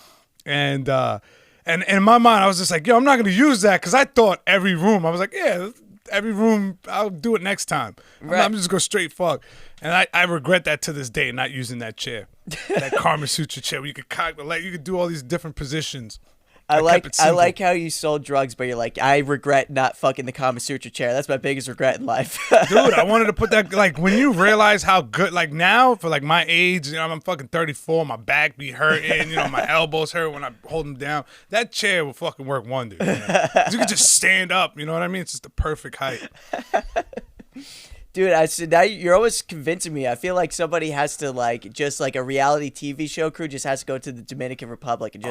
And in my mind, I was just like, yo, I'm not going to use that because I thought every room. I was like, yeah, every room, I'll do it next time. Right. I'm just going to go straight fuck. And I regret that to this day, not using that chair, that Kama Sutra chair where you could cock the leg. You could do all these different positions. I like how you sold drugs, but you're like, I regret not fucking the Kama Sutra chair. That's my biggest regret in life. Dude, I wanted to put that, like, when you realize how good, like, now, for, like, my age, I'm fucking 34, my back be hurting, my elbows hurt when I hold them down. That chair will fucking work wonders. 'Cause you can just stand up, you know what I mean? It's just the perfect height. Dude, I said now you're always convincing me. I feel like somebody has to just like a reality TV show crew just has to go to the Dominican Republic and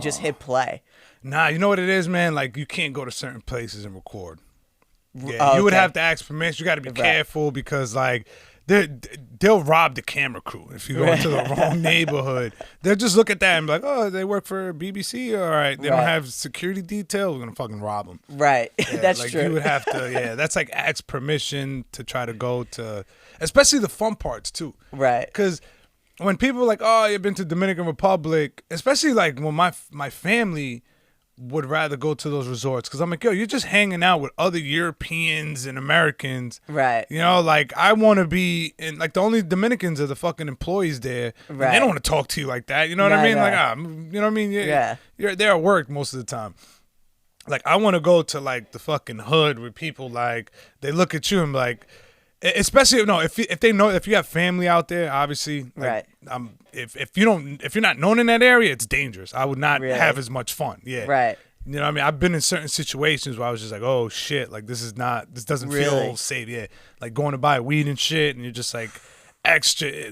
just hit play. Nah, you know what it is, man? Like you can't go to certain places and record. Yeah, you would have to ask permission. You got to be careful because like they'll rob the camera crew if you go into the wrong neighborhood. They'll just look at that and be like, oh, they work for BBC. All right, they don't have security detail. We're gonna fucking rob them. Right, yeah, that's like true. You would have to. Yeah, that's like ask permission to try to go to, especially the fun parts too. Right, because when people are like, oh, you've been to Dominican Republic, especially like when my family would rather go to those resorts because I'm like, yo, you're just hanging out with other Europeans and Americans. Right. Like I want to be in, like the only Dominicans are the fucking employees there. Right. They don't want to talk to you like that. You know what I mean? No. Like, you know what I mean? You're there at work most of the time. Like, I want to go to like the fucking hood where people like, they look at you and like, especially if they know, if you have family out there, obviously, like, right. If you're not known in that area, it's dangerous. I would not have as much fun. Yeah. Right. You know what I mean? I've been in certain situations where I was just like, oh shit, like this doesn't feel safe. Yeah. Like going to buy weed and shit and you're just like extra,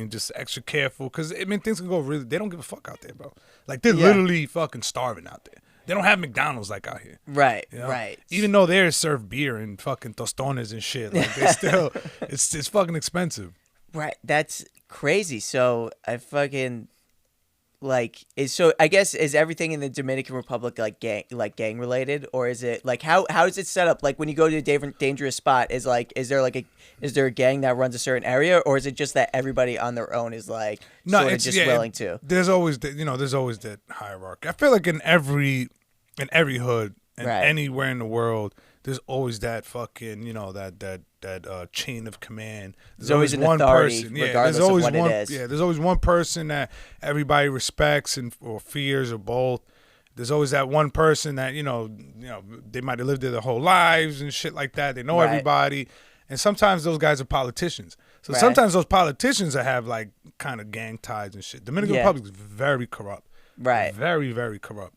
just extra careful. Cause things can go really, they don't give a fuck out there, bro. Like they're literally fucking starving out there. They don't have McDonald's like out here. Right, you know? Right. Even though they serve beer and fucking tostones and shit, like they still, it's fucking expensive. Right. That's crazy. So I fucking I guess is everything in the Dominican Republic like gang related, or is it like how is it set up? Like when you go to a dangerous spot, is there a gang that runs a certain area, or is it just that everybody on their own is like willing to? There's always that hierarchy. I feel like in every hood and anywhere in the world, there's always that fucking that chain of command. There's always an one authority, person. regardless there's always of what one, it is. Yeah, there's always one person that everybody respects or fears or both. There's always that one person that they might have lived there their whole lives and shit like that. They know everybody, and sometimes those guys are politicians. So sometimes those politicians that have like kind of gang ties and shit. Dominican Republic is very corrupt. Right. Very, very corrupt.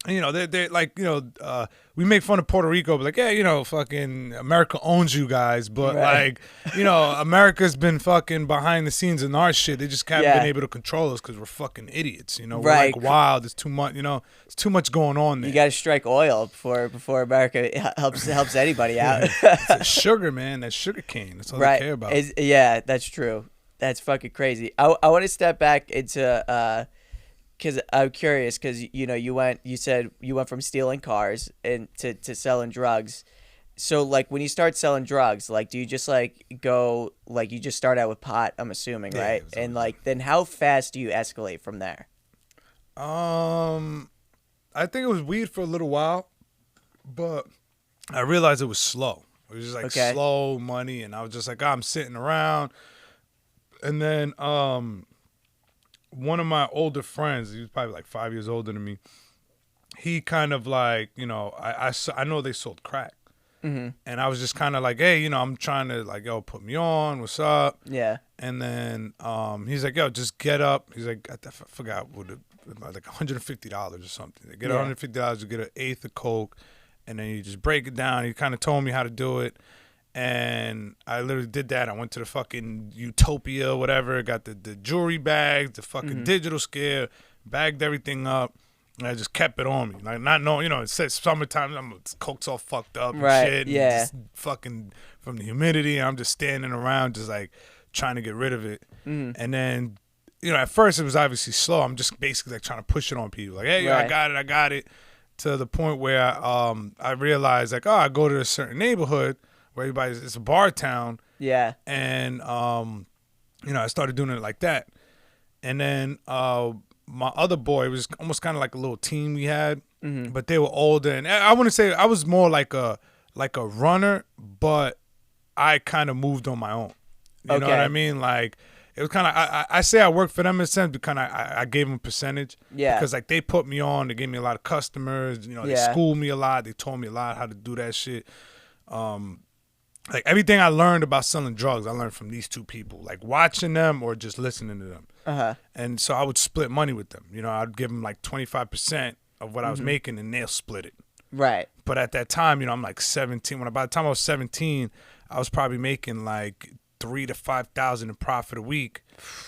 you know, they're like, you know, we make fun of Puerto Rico, but like, yeah, you know, fucking America owns you guys. But like, you know, America's been fucking behind the scenes in our shit. They just haven't been able to control us because we're fucking idiots. You know, we're like wild. It's too much. You know, it's too much going on there. You got to strike oil before America helps anybody out. It's sugar, man. That's sugar cane. That's all they care about. Yeah, that's true. That's fucking crazy. I want to step back into because I'm curious, because you know you said you went from stealing cars and to selling drugs. So like when you start selling drugs, like do you just like go like you just start out with pot? I'm assuming, right? And like then how fast do you escalate from there? I think it was weed for a little while, but I realized it was slow. It was just like slow money, and I was just like, I'm sitting around, and then one of my older friends, he was probably like 5 years older than me, he kind of like, you know, I know they sold crack. And I was just kind of like, hey, you know, I'm trying to like, yo, put me on, what's up? Yeah. And then he's like, yo, just get up. He's like, I forgot what like $150 or something. They get $150, you get an eighth of coke, and then you just break it down. He kind of told me how to do it. And I literally did that. I went to the fucking Utopia, whatever, got the jewelry bags, the fucking digital scale, bagged everything up, and I just kept it on me. Like, not knowing, you know, it says summertime, coke's all fucked up and shit. And just fucking from the humidity, and I'm just standing around just like trying to get rid of it. And then, you know, at first it was obviously slow. I'm just basically like trying to push it on people. Like, hey, yo, I got it. To the point where I realized like, oh, I go to a certain neighborhood where it's a bar town. Yeah. And, you know, I started doing it like that. And then my other boy was almost kind of like a little team we had, but they were older. And I wouldn't say I was more like a runner, but I kind of moved on my own. You know what I mean? Like, it was kind of, I say I worked for them in a sense, but kind of I gave them a percentage. Yeah. Because, like, they put me on. They gave me a lot of customers. You know, they schooled me a lot. They taught me a lot how to do that shit. Like, everything I learned about selling drugs, I learned from these two people. Like, watching them or just listening to them. And so I would split money with them. You know, I'd give them, like, 25% of what I was making, and they'll split it. Right. But at that time, you know, I'm, like, 17. By the time I was 17, I was probably making, like, $3,000 to $5,000 in profit a week.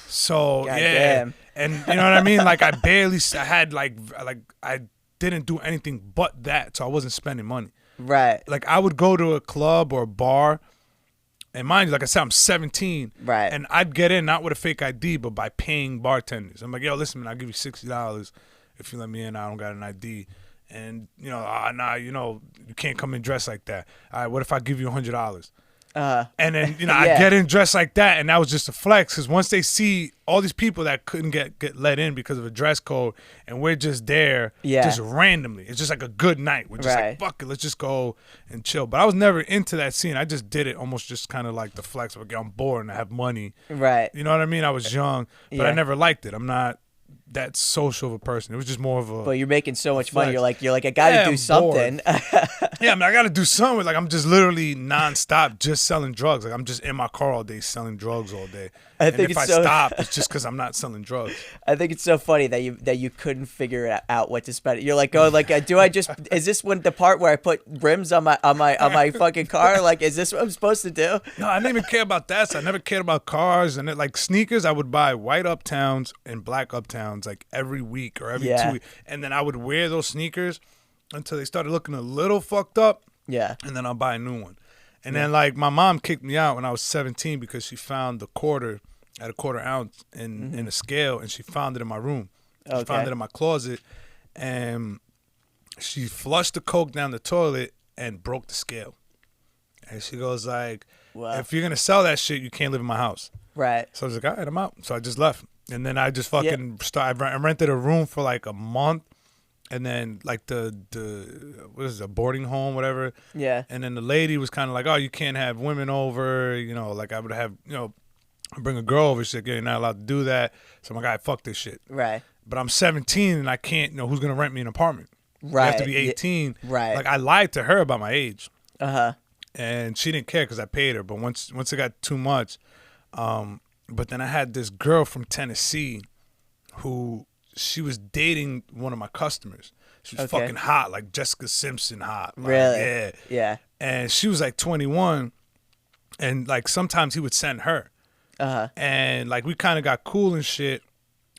So, damn. And, you know what I mean? Like, I had, like, I didn't do anything but that, so I wasn't spending money. Right. Like, I would go to a club or a bar, and mind you, like I said, I'm 17. Right. And I'd get in, not with a fake ID, but by paying bartenders. I'm like, yo, listen, man, I'll give you $60 if you let me in. I don't got an ID. And, you know, nah, you know, you can't come in dressed like that. All right, what if I give you $100? And then, you know, I get in dressed like that, and that was just a flex, because once they see all these people that couldn't get let in because of a dress code, and we're just there just randomly. It's just like a good night. We're just like, fuck it, let's just go and chill. But I was never into that scene. I just did it almost just kind of like the flex. Like, I'm bored and I have money. Right. You know what I mean? I was young, but I never liked it. I'm not that social of a person. It was just more of a. But you're making so much money. You're like, I gotta do something. I mean, I gotta do something. Like, I'm just literally nonstop just selling drugs. Like, I'm just in my car all day selling drugs all day. If I stop, it's just because I'm not selling drugs. I think it's so funny that you couldn't figure out what to spend. You're like, is this the part where I put rims on my fucking car? Like, is this what I'm supposed to do? No, I didn't even care about that. So I never cared about cars. And like sneakers, I would buy white Uptowns and black Uptowns like every week or every 2 weeks. And then I would wear those sneakers until they started looking a little fucked up. Yeah. And then I'll buy a new one. And then, like, my mom kicked me out when I was 17 because she found the quarter at a quarter ounce in a scale, and she found it in my room. She found it in my closet, and she flushed the coke down the toilet and broke the scale. And she goes like, if you're going to sell that shit, you can't live in my house. Right. So I was like, all right, I'm out. So I just left. And then I just fucking started. I rented a room for like a month. And then, like, the what is it, a boarding home, whatever. Yeah. And then the lady was kind of like, oh, you can't have women over. You know, like, I would have, you know, bring a girl over. She's like, yeah, you're not allowed to do that. So I'm like, all right, fuck this shit. Right. But I'm 17, and I can't, you know, who's going to rent me an apartment? Right. You have to be 18. Right. Like, I lied to her about my age. Uh-huh. And she didn't care because I paid her. But once it got too much, but then I had this girl from Tennessee who she was dating one of my customers. She was fucking hot, like Jessica Simpson hot. Like, really? Yeah. Yeah. And she was like 21, and like sometimes he would send her. And like we kind of got cool and shit.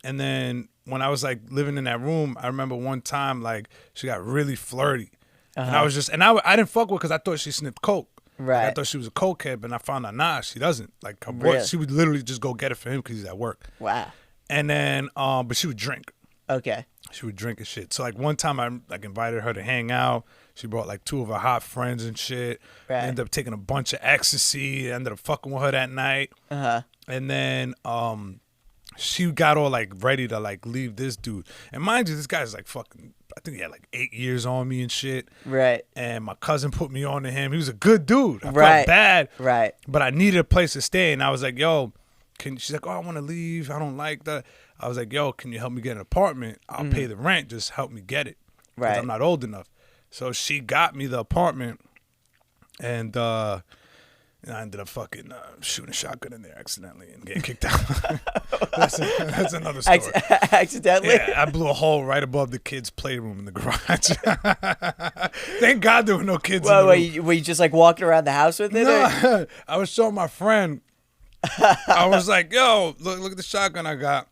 And then when I was like living in that room, I remember one time like she got really flirty. And I was just, and I didn't fuck with her because I thought she sniffed coke. Right. Like, I thought she was a cokehead, but I found out, nah, she doesn't. Like, her boy, Really? she would literally just go get it for him because he's at work. Wow. And then, but she would drink. Okay. She would drink and shit. So, like, one time I, like, invited her to hang out. She brought, like, 2 of her hot friends and shit. Right. Ended up taking a bunch of ecstasy. Ended up fucking with her that night. And then, she got all, like, ready to, like, leave this dude. And mind you, this guy's, like, fucking, I think he had, like, 8 years on me and shit. Right. And my cousin put me on to him. He was a good dude. I felt bad. Right. But I needed a place to stay. And I was like, yo, she's like, oh, I want to leave. I don't like that. I was like, yo, can you help me get an apartment? I'll pay the rent. Just help me get it. Right. I'm not old enough. So she got me the apartment. And I ended up fucking shooting a shotgun in there accidentally and getting kicked out. that's another story. Accidentally? Yeah, I blew a hole right above the kids' playroom in the garage. Thank God there were no kids in the room. Were you just like walking around the house with it? No, I was showing my friend. I was like, yo, look at the shotgun I got.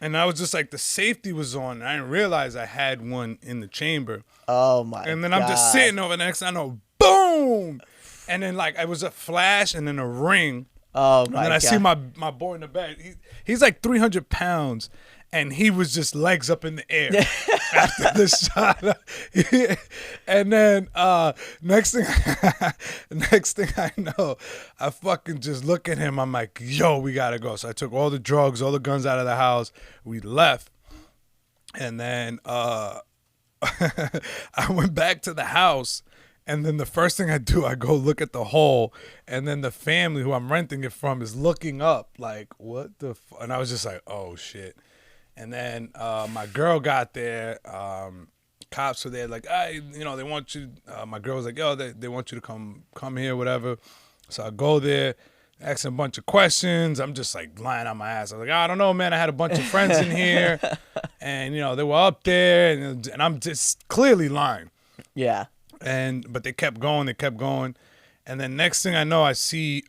And I was just like, the safety was on. And I didn't realize I had one in the chamber. Oh, my God. And then I'm just sitting over the next thing I know, boom! And then, like, it was a flash and then a ring. Oh, my God. And then I see my boy in the back. He's like 300 pounds, and he was just legs up in the air after the shot. And then next thing I know, I fucking just look at him. I'm like, yo, we got to go. So I took all the drugs, all the guns out of the house. We left. And then I went back to the house. And then the first thing I do, I go look at the hole, and then the family who I'm renting it from is looking up, like, what the fuck? And I was just like, oh, shit. And then my girl got there. Cops were there, like, hey, they want you. My girl was like, yo, they want you to come here, whatever. So I go there, asking a bunch of questions. I'm just, like, lying on my ass. I was like, I don't know, man. I had a bunch of friends in here, and, they were up there, and I'm just clearly lying. Yeah. But they kept going, and then next thing I know, I see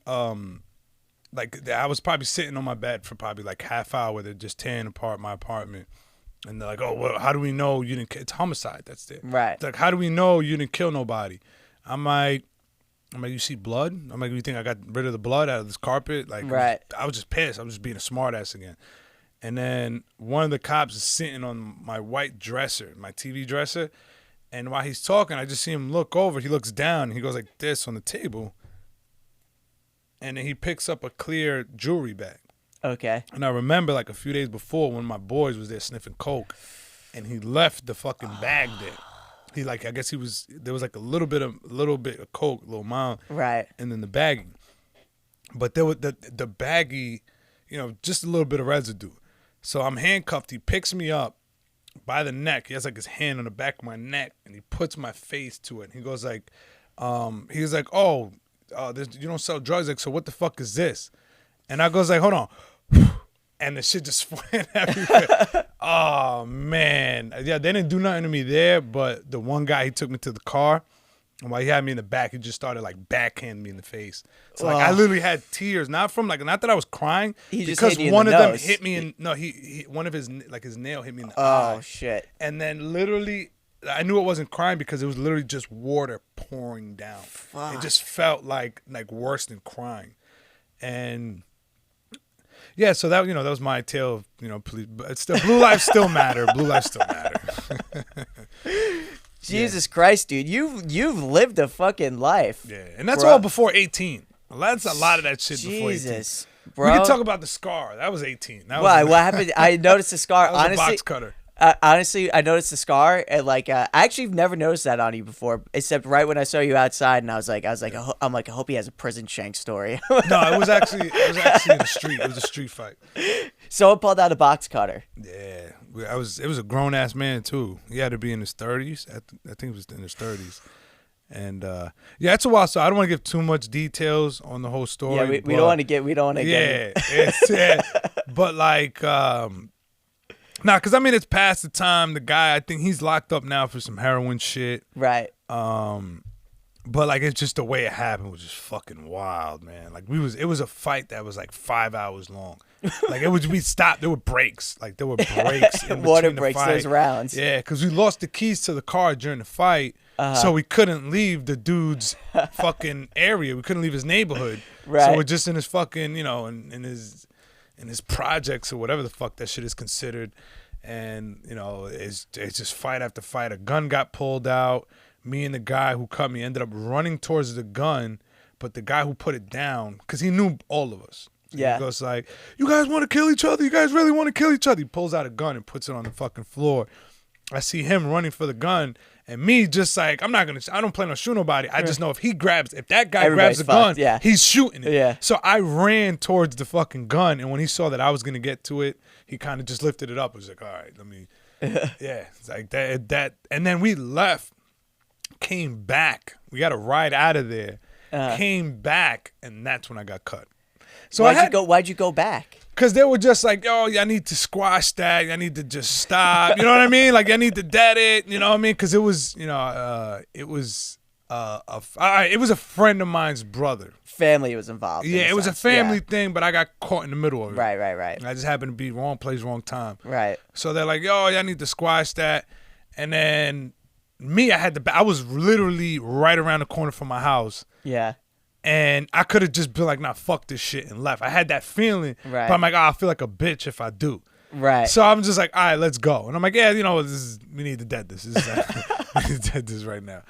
like I was probably sitting on my bed for probably like half hour. They're just tearing apart my apartment, and they're like, "Oh, well, how do we know you didn't? It's homicide. That's it. Right? It's like, how do we know you didn't kill nobody?" I'm like, you see blood? I'm like, you think I got rid of the blood out of this carpet? Like, right? I was just pissed. I was just being a smart ass again. And then one of the cops is sitting on my white dresser, my TV dresser. And while he's talking, I just see him look over. He looks down. And he goes like this on the table. And then he picks up a clear jewelry bag. Okay. And I remember like a few days before when my boys was there sniffing coke. And he left the fucking bag there. He like, I guess there was like a little bit of coke, a little amount. Right. And then the bagging. But there was the baggie, just a little bit of residue. So I'm handcuffed. He picks me up by the neck. He has like his hand on the back of my neck, and he puts my face to it. And he goes like, he's like, oh, you don't sell drugs. Like, so what the fuck is this? And I goes like, hold on. And the shit just went everywhere. Oh, man. Yeah, they didn't do nothing to me there, but the one guy, he took me to the car. And while he had me in the back, he just started like backhanding me in the face. So like I literally had tears, not that I was crying, because one of them hit me in one of his nail hit me in the eye. Oh shit. And then literally I knew it wasn't crying because it was literally just water pouring down. Fuck. It just felt like worse than crying. And yeah, so that that was my tale of police, but it's still blue lives still matter. Blue lives still matter. Jesus Christ, dude. You've lived a fucking life. Yeah, and that's all before 18. That's a lot of that shit before 18. Jesus, bro. We can talk about the scar. That was 18. Why? What happened? I noticed the scar. That was honestly, a box cutter. Honestly, I noticed the scar, and I actually have never noticed that on you before, except right when I saw you outside, and I hope he has a prison shank story. No, it was actually in the street. It was a street fight. Someone pulled out a box cutter. Yeah, it was a grown ass man too. He had to be in his 30s. I think he was in his 30s. And yeah, it's a while. So I don't want to give too much details on the whole story. Yeah, we don't want to get. Yeah, it's but like Nah, because I mean, it's past the time. The guy, I think he's locked up now for some heroin shit. Right. But like, it's just the way it happened was just fucking wild, man. Like it was a fight that was like 5 hours long. Like we stopped. There were breaks. Like there were breaks. In Water between the breaks. fight. Those rounds. Yeah, because we lost the keys to the car during the fight, so we couldn't leave the dude's fucking area. We couldn't leave his neighborhood. Right. So we're just in his fucking, in his projects or whatever the fuck that shit is considered. And, it's just fight after fight. A gun got pulled out. Me and the guy who cut me ended up running towards the gun, but the guy who put it down, because he knew all of us. So yeah. He goes like, you guys want to kill each other? You guys really want to kill each other? He pulls out a gun and puts it on the fucking floor. I see him running for the gun, and me just like, I don't plan on shooting nobody. I just know if that guy grabs the gun, he's shooting it. Yeah. So I ran towards the fucking gun, and when he saw that I was going to get to it, he kind of just lifted it up. It was like, all right, let me, yeah. It's like that. And then we left, came back. We got a ride out of there, came back, and that's when I got cut. So why'd you go back? Because they were just like, oh, y'all need to squash that. Y'all need to just stop. You know what I mean? Like, y'all need to dead it. You know what I mean? Because it was, it was a friend of mine's brother. Family was involved. Yeah, it was a family thing, but I got caught in the middle of it. Right. I just happened to be wrong place, wrong time. Right. So they're like, yo, y'all need to squash that. And then me, I was literally right around the corner from my house. Yeah. And I could have just been like, nah, fuck this shit and left. I had that feeling. Right. But I'm like, I feel like a bitch if I do. Right. So I'm just like, all right, let's go. And I'm like, yeah, we need to dead this. We need to dead this right now.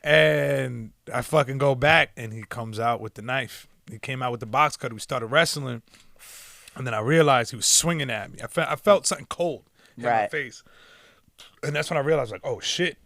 And I fucking go back, and he comes out with the knife. He came out with the box cutter. We started wrestling. And then I realized he was swinging at me. I felt something cold in my face. And that's when I realized, like, oh, shit.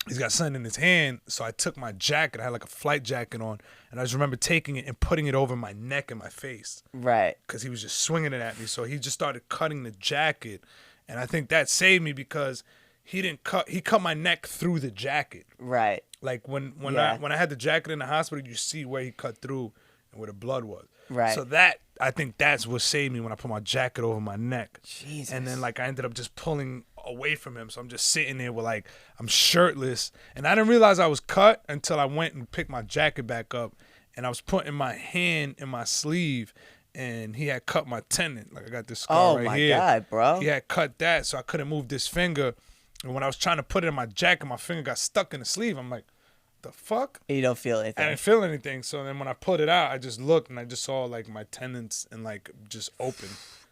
He's got something in his hand. So I took my jacket. I had like a flight jacket on. And I just remember taking it and putting it over my neck and my face. Right. Because he was just swinging it at me. So he just started cutting the jacket. And I think that saved me because he cut my neck through the jacket. Right. Like when I had the jacket in the hospital, you see where he cut through and where the blood was. Right. So I think that's what saved me when I put my jacket over my neck. Jesus. And then like I ended up just pulling away from him. So I'm just sitting there with like, I'm shirtless. And I didn't realize I was cut until I went and picked my jacket back up. And I was putting my hand in my sleeve, and he had cut my tendon. Like I got this scar right here. Oh my God, bro. He had cut that, so I couldn't move this finger. And when I was trying to put it in my jacket, my finger got stuck in the sleeve. I'm like, the fuck? You don't feel anything. I didn't feel anything. So then when I put it out, I just looked and I just saw like my tendons and like just open.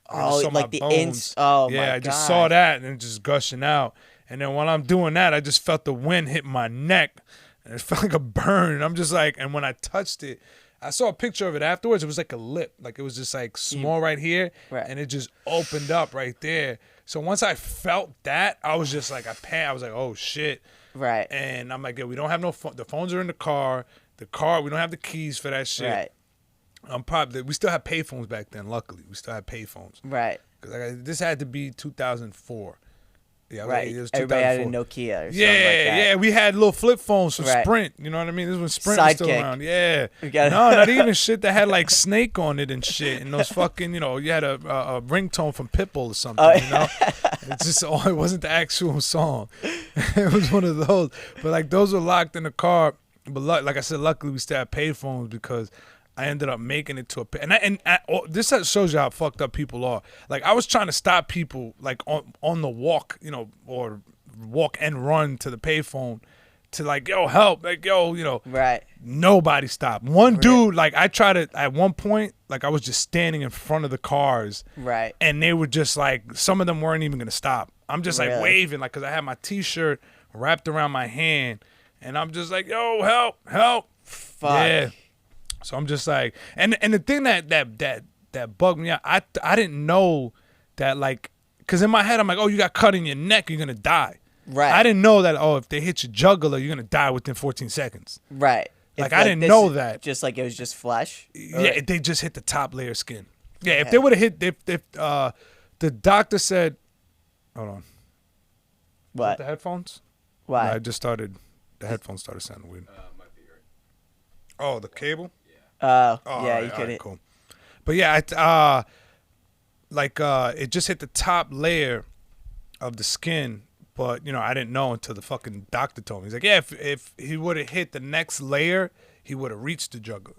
Oh, like the bones. Oh yeah, my God. I just saw that and it just gushing out. And then while I'm doing that, I just felt the wind hit my neck, and it felt like a burn. And I'm just like, and when I touched it, I saw a picture of it afterwards. It was like a lip, like it was just like small right here, and it just opened up right there. So once I felt that, I was just like, I was like, oh shit. Right. And I'm like, yeah, we don't have no phone. The phones are in the car. We don't have the keys for that shit. Right. We still had payphones back then. Luckily, we still had payphones. Right. Because this had to be 2004. Yeah, right. It was Everybody had a Nokia or something like that. Yeah, we had little flip phones from Sprint. You know what I mean? This was when Sprint was still around. Yeah. No, not even shit that had like Snake on it and shit. And those fucking, you had a ringtone from Pitbull or something, you know? It's just, it wasn't the actual song. It was one of those. But like those were locked in the car. But like I said, luckily we still had payphones because I ended up making it to this shows you how fucked up people are. Like I was trying to stop people like on the walk, or walk and run to the payphone to like, yo, help, like, yo, Right. Nobody stopped. One dude, like I tried to, at one point, like I was just standing in front of the cars. Right. And they were just like, some of them weren't even going to stop. I'm just like waving, like, cause I had my t-shirt wrapped around my hand and I'm just like, yo, help. Fuck. Yeah. So I'm just like, and the thing that bugged me out, I didn't know that, like, because in my head I'm like, oh, you got cut in your neck, you're gonna die. Right. I didn't know that. Oh, if they hit your jugular, you're gonna die within 14 seconds. Right. Like I didn't know that. Just like it was just flesh. Yeah, they just hit the top layer of skin. Yeah, if they would have hit, if the doctor said, hold on. What? The headphones? Why? No, the headphones started sounding weird. Might be right. Oh, the cable? Yeah, right, you could hit. Cool. But yeah, it just hit the top layer, of the skin. But, you know, I didn't know until the fucking doctor told me. He's like, yeah, if he would have hit the next layer, he would have reached the jugular.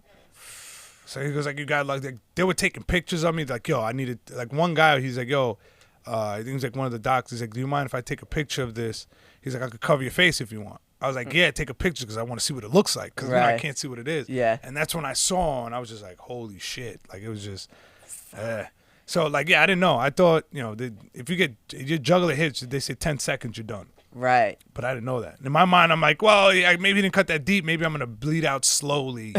So he goes, like, you got, like, they were taking pictures of me. Like, yo, I needed, like, one guy, he's like, yo, I think he's like one of the doctors. He's like, do you mind if I take a picture of this? He's like, I could cover your face if you want. I was like, yeah, take a picture because I want to see what it looks like. Because I can't see what it is. Yeah. And that's when I saw, and I was just like, holy shit. Like, it was just, So, like, yeah, I didn't know. I thought, you know, if you get your jugular hits, they say 10 seconds, you're done. Right. But I didn't know that. In my mind, I'm like, well, yeah, maybe he didn't cut that deep. Maybe I'm going to bleed out slowly.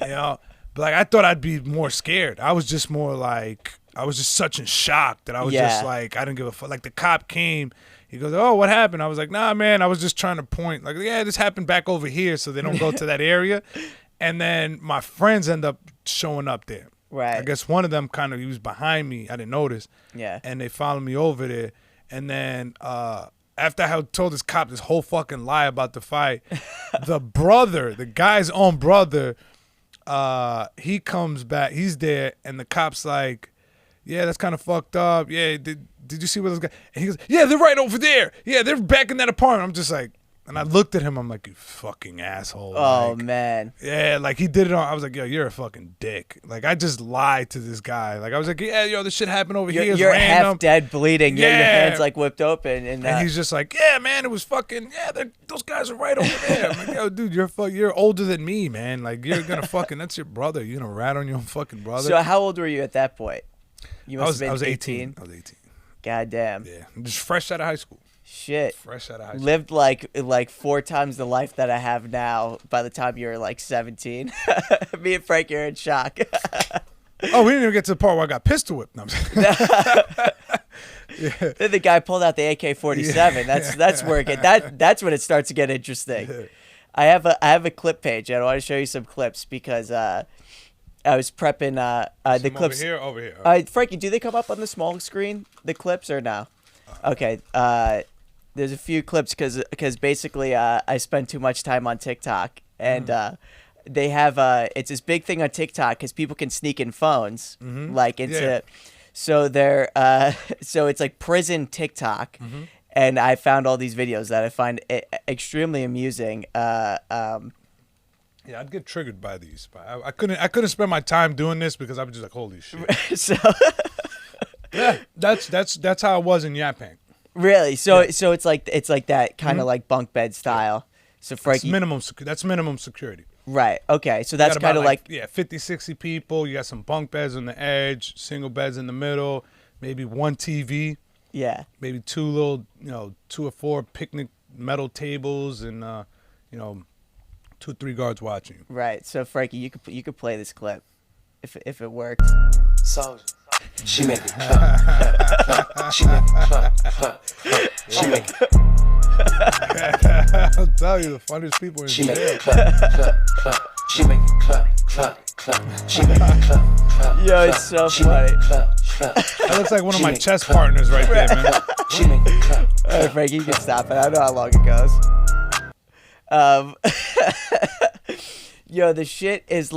You know? But, like, I thought I'd be more scared. I was just more like, I was just such in shock that I was just like, I didn't give a fuck. Like, the cop came. He goes, oh, what happened? I was like, nah, man, I was just trying to point. Like, yeah, this happened back over here, so they don't go to that area. And then my friends end up showing up there. Right. I guess one of them he was behind me. I didn't notice. Yeah. And they followed me over there. And then after I had told this cop this whole fucking lie about the fight, the guy's own brother, he comes back. He's there, and the cop's like, yeah, that's kind of fucked up. Yeah, did you see what those guys? And he goes, yeah, they're right over there. Yeah, they're back in that apartment. I'm just like, and I looked at him. I'm like, you fucking asshole. Oh, like, man. Yeah, like he did it on. I was like, yo, you're a fucking dick. Like I just lied to this guy. Like I was like, yeah, yo, this shit happened over here. You're half dead, bleeding. Yeah, your hands like whipped open, and he's just like, yeah, man, it was fucking. Yeah, those guys are right over there. I'm like, yo, dude, you're older than me, man. Like you're gonna fucking. That's your brother. You're gonna rat on your own fucking brother. So how old were you at that point? You must have been 18. I was 18. God damn. Yeah, I'm just fresh out of high school. Shit. Fresh out of high school. Lived like 4 times the life that I have now by the time you were like 17. Me and Frank are in shock. Oh, we didn't even get to the part where I got pistol whipped. No, yeah. Then the guy pulled out the AK-47. That's where that's when it starts to get interesting. Yeah. I have a clip page. I want to show you some clips because I was prepping the clips. Over here. Frankie, do they come up on the small screen, the clips, or no? Okay. There's a few clips because basically I spend too much time on TikTok, and they have it's this big thing on TikTok because people can sneak in phones like into so they're so it's like prison TikTok, and I found all these videos that I find extremely amusing. Yeah, I'd get triggered by these. I couldn't spend my time doing this because I was just like, holy shit. So yeah, that's how it was in Yapang. Really? So it's like that kind of like bunk bed style. So Frankie, that's minimum security. Right. Okay. So that's kind of like 50, 60 people. You got some bunk beds on the edge, single beds in the middle, maybe one TV. Yeah. Maybe 2 or 4 picnic metal tables, and 2 or 3 guards watching. Right. So Frankie, you could play this clip if it works. Soldier. She make it clap. She make it clap. She make it. I'll tell you, the funniest people in She make it clap. She make it clap. She make it clap. Yo, it's so funny. That looks like one of my chess partners right there, man. She make it clap. All right, Frankie, you can stop it. I don't know how long it goes. Yo, the shit is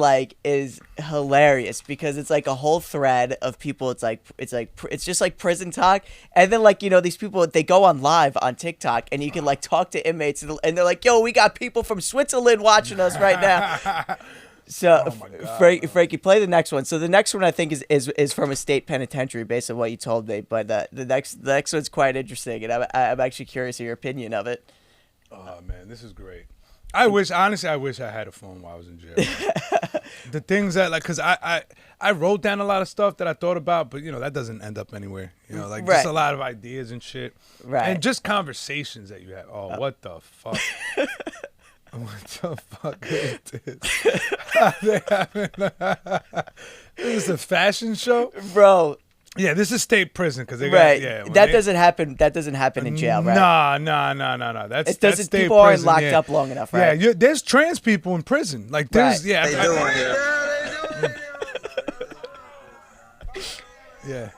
hilarious because it's like a whole thread of people. It's just like prison talk, and then these people, they go on live on TikTok, and you can like talk to inmates, and they're like, "Yo, we got people from Switzerland watching us right now." So, Frankie, play the next one. So the next one I think is from a state penitentiary, based on what you told me. But the next one's quite interesting, and I'm actually curious of your opinion of it. Oh man, this is great. I wish I had a phone while I was in jail. The things that because I wrote down a lot of stuff that I thought about, but that doesn't end up anywhere. Just a lot of ideas and shit. Right. And just conversations that you have. Oh, what the fuck? What the fuck is this? This is a fashion show? Bro. Yeah, this is state prison because they right. got that doesn't happen. That doesn't happen in jail, right? No. That's state people aren't prison, locked up long enough, right? Yeah, there's trans people in prison. Like there's right. Yeah.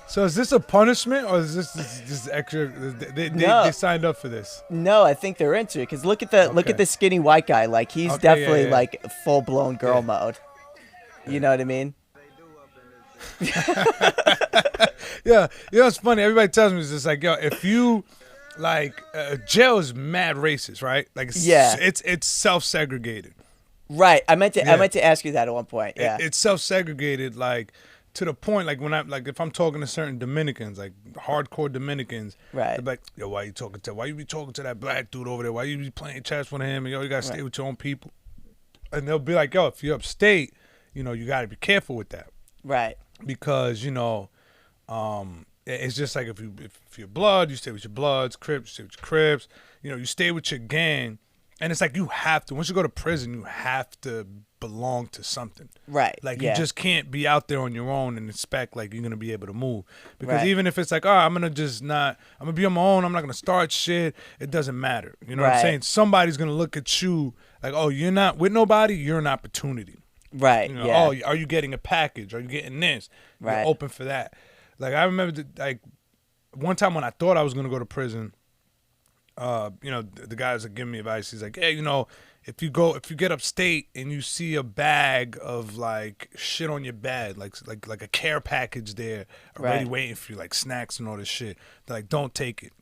So is this a punishment or is this extra? They signed up for this. No, I think they're into it because look at the skinny white guy. Like he's definitely like full blown girl mode. You know what I mean? Yeah, you know it's funny. Everybody tells me it's just like, yo, if you like jail is mad racist, right? Like it's self-segregated. Right. I meant to ask you that at one point. Yeah. It's self-segregated, like to the point, like when if I'm talking to certain Dominicans, like hardcore Dominicans, right? They're like, yo, why you be talking to that black dude over there? Why you be playing chess with him? And yo, you gotta stay with your own people. And they'll be like, yo, if you're upstate, you know, you gotta be careful with that. Right. Because, you know, it's just like if you're blood, you stay with your bloods, Crips, you stay with your Crips, you know, you stay with your gang. And it's like you have to, once you go to prison, you have to belong to something. Right. Like you just can't be out there on your own and expect like you're going to be able to move. Because right. even if it's like, oh, I'm going to be on my own, I'm not going to start shit, it doesn't matter. You know what I'm saying? Somebody's going to look at you like, oh, you're not with nobody, you're an opportunity. Right. You know, oh, are you getting a package? Are you getting this? Right. You're open for that. Like I remember like one time when I thought I was going to go to prison, you know, the guys that give me advice, he's like, hey, you know, if you get upstate and you see a bag of like shit on your bed, like a care package there already waiting for you, like snacks and all this shit, they're like, don't take it.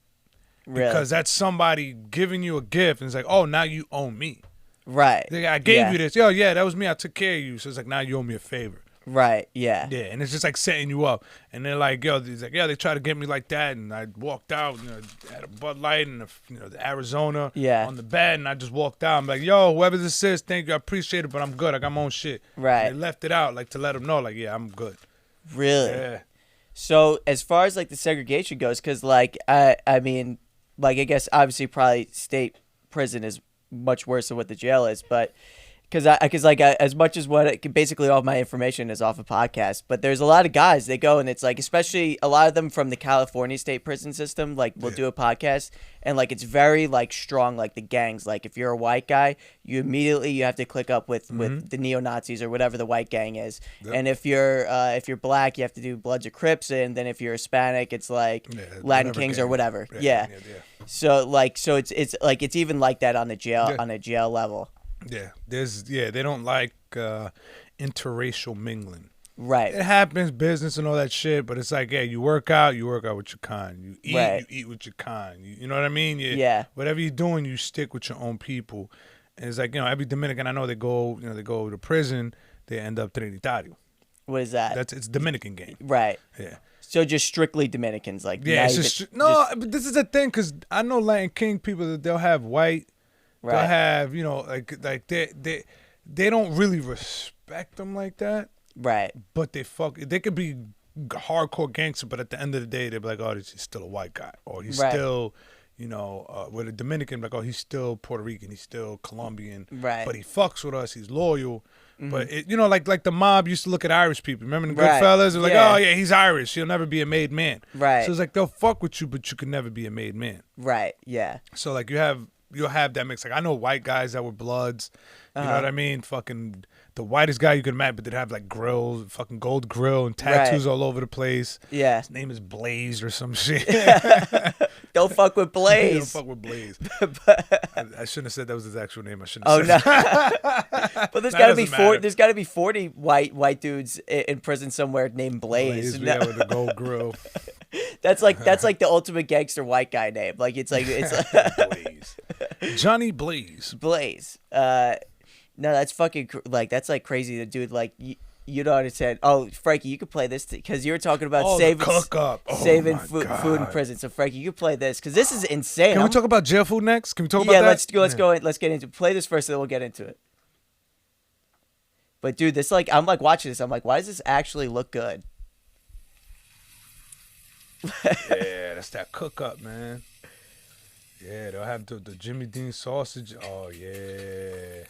Really? Because that's somebody giving you a gift and it's like, oh, now you owe me. Right. Like, I gave you this. Yo, yeah, that was me. I took care of you. So it's like, now you owe me a favor. Right, yeah. Yeah, and it's just like setting you up. And they're like, yo, he's like, yeah, they try to get me like that. And I walked out, you know, had a Bud Light and, the Arizona on the bed. And I just walked out. I'm like, yo, whoever this is, thank you. I appreciate it, but I'm good. I got my own shit. Right. And they left it out, like, to let them know, like, yeah, I'm good. Really? Yeah. So as far as, like, the segregation goes, because, like, I mean, like, I guess obviously probably state prison is much worse than what the jail is, but... Because like as much as basically all of my information is off a podcast, but there's a lot of guys they go and it's like, especially a lot of them from the California state prison system, like will do a podcast and like it's very like strong, like the gangs. Like if you're a white guy, you have to click up with the neo-Nazis or whatever the white gang is, and if you're black, you have to do Bloods or Crips, and then if you're Hispanic, it's like Latin Kings gang. Or whatever. Yeah. So it's like it's even like that on the jail on a jail level. Yeah, they don't like interracial mingling. Right. It happens, business and all that shit, but it's like, yeah, you work out with your kind. You eat with your kind. You know what I mean? Whatever you're doing, you stick with your own people. And it's like, you know, every Dominican I know they go to prison, they end up trinitario. What is that? It's Dominican game. Right. Yeah. So just strictly Dominicans, like but this is the thing, because I know Latin King people that they'll have white. Right. They'll have, you know, like they don't really respect them like that. Right. But they could be hardcore gangster, but at the end of the day, they'll be like, oh, he's still a white guy. Or he's still, you know, with a Dominican, like, oh, he's still Puerto Rican, he's still Colombian. Right. But he fucks with us, he's loyal. Mm-hmm. But, you know, like the mob used to look at Irish people. Remember the Goodfellas? They're like, oh, yeah, he's Irish. He'll never be a made man. Right. So it's like they'll fuck with you, but you can never be a made man. Right, yeah. So, like, you'll have that mix. Like, I know white guys that were Bloods. You know what I mean? Fucking the whitest guy you could imagine, but they'd have like grills, fucking gold grill and tattoos all over the place. Yeah. His name is Blaze or some shit. Don't fuck with Blaze. Don't fuck with Blaze. I shouldn't have said that was his actual name. I shouldn't have said But there's got to be 40. There's got to be 40 white dudes in prison somewhere named Blaze. Yeah, with a gold grill. That's like the ultimate gangster white guy name. Like it's Blaze. Johnny Blaze. Blaze. No, that's fucking that's like crazy to do. Like you don't understand. Oh, Frankie, you could play this because you were talking about saving food in prison. So Frankie, you could play this because this is insane. Can we talk about jail food next? Can we talk about that? Let's get into play this first, and then we'll get into it. But dude, this I'm like watching this. I'm like, why does this actually look good? Yeah, that's that cook up, man. Yeah, they'll have the Jimmy Dean sausage. Oh yeah.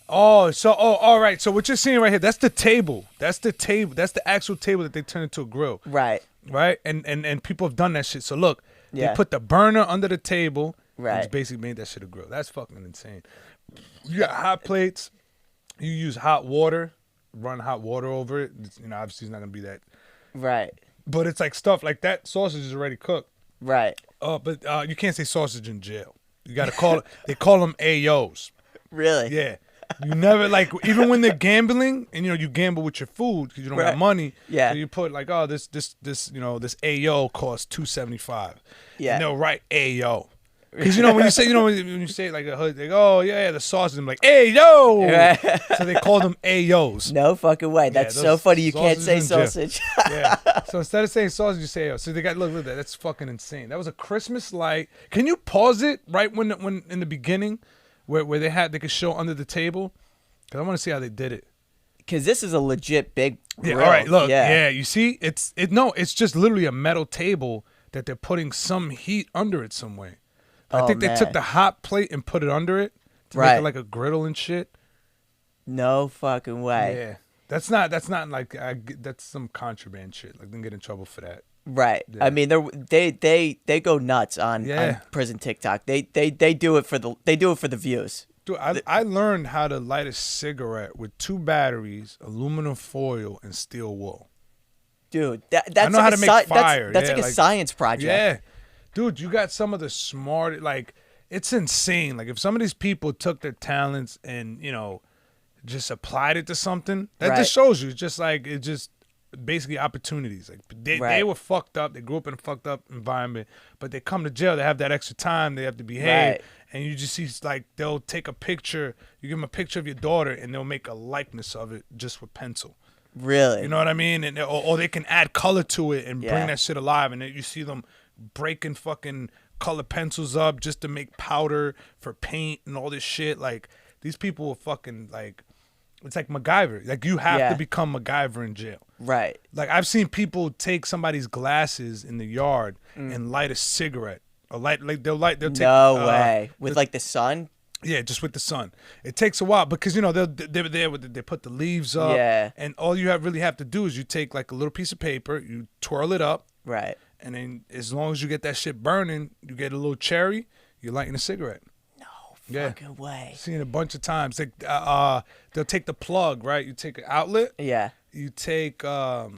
All right. So what you're seeing right here, that's the table. That's the table. That's the actual table that they turn into a grill. Right. Right. And people have done that shit. So look, they put the burner under the table. Right. Which basically made that shit a grill. That's fucking insane. You got hot plates. You use hot water. Run hot water over it. You know, obviously it's not gonna be that. Right. But it's like stuff like that. Sausage is already cooked. Right. But you can't say sausage in jail. You gotta call it. They call them AOs. Really? Yeah. You never like even when they're gambling, and you gamble with your food because you don't have money. Yeah. So you put like, oh, this this AO costs $2.75. Yeah. And they'll write AO. Because when you say when you say it like a hood, they go, oh yeah, the sausage. I'm like, AO. Right. So they call them AOs. No fucking way. That's so funny. You can't say sausages sausage. Yeah. So instead of saying sausage, you say AO. So they got look at that. That's fucking insane. That was a Christmas light. Can you pause it right when in the beginning, where they could show under the table? Because I want to see how they did it. Because this is a legit big grill. Yeah. All right. Look. Yeah. You see, it's just literally a metal table that they're putting some heat under it some way. I think they took the hot plate and put it under it to make it like a griddle and shit. No fucking way. Yeah, that's not like that's some contraband shit. Like, they get in trouble for that. Right. Yeah. I mean, they go nuts on prison TikTok. They do it for the views. Dude, I learned how to light a cigarette with 2 batteries, aluminum foil, and steel wool. Dude, that's I know how to make fire. That's like a science project. Yeah. Dude, you got some of the smart, like, it's insane. Like, if some of these people took their talents and, just applied it to something, that just shows you. It's just like, it's just basically opportunities. Like, they were fucked up. They grew up in a fucked up environment, but they come to jail. They have that extra time. They have to behave. Right. And you just see, like, they'll take a picture. You give them a picture of your daughter, and they'll make a likeness of it just with pencil. Really? You know what I mean? And or they can add color to it and bring that shit alive. And then you see them breaking fucking color pencils up just to make powder for paint and all this shit. Like, these people are fucking, like, it's like MacGyver. Like, you have to become MacGyver in jail. Right. Like, I've seen people take somebody's glasses in the yard and light a cigarette. Or they'll take no way. With like the sun? Yeah, just with the sun. It takes a while because they put the leaves up. Yeah. And all you really have to do is you take like a little piece of paper, you twirl it up. Right. And then as long as you get that shit burning, you get a little cherry, you're lighting a cigarette. No fucking way. I've seen it a bunch of times. Like, they'll take the plug, right? You take an outlet. Yeah. You take how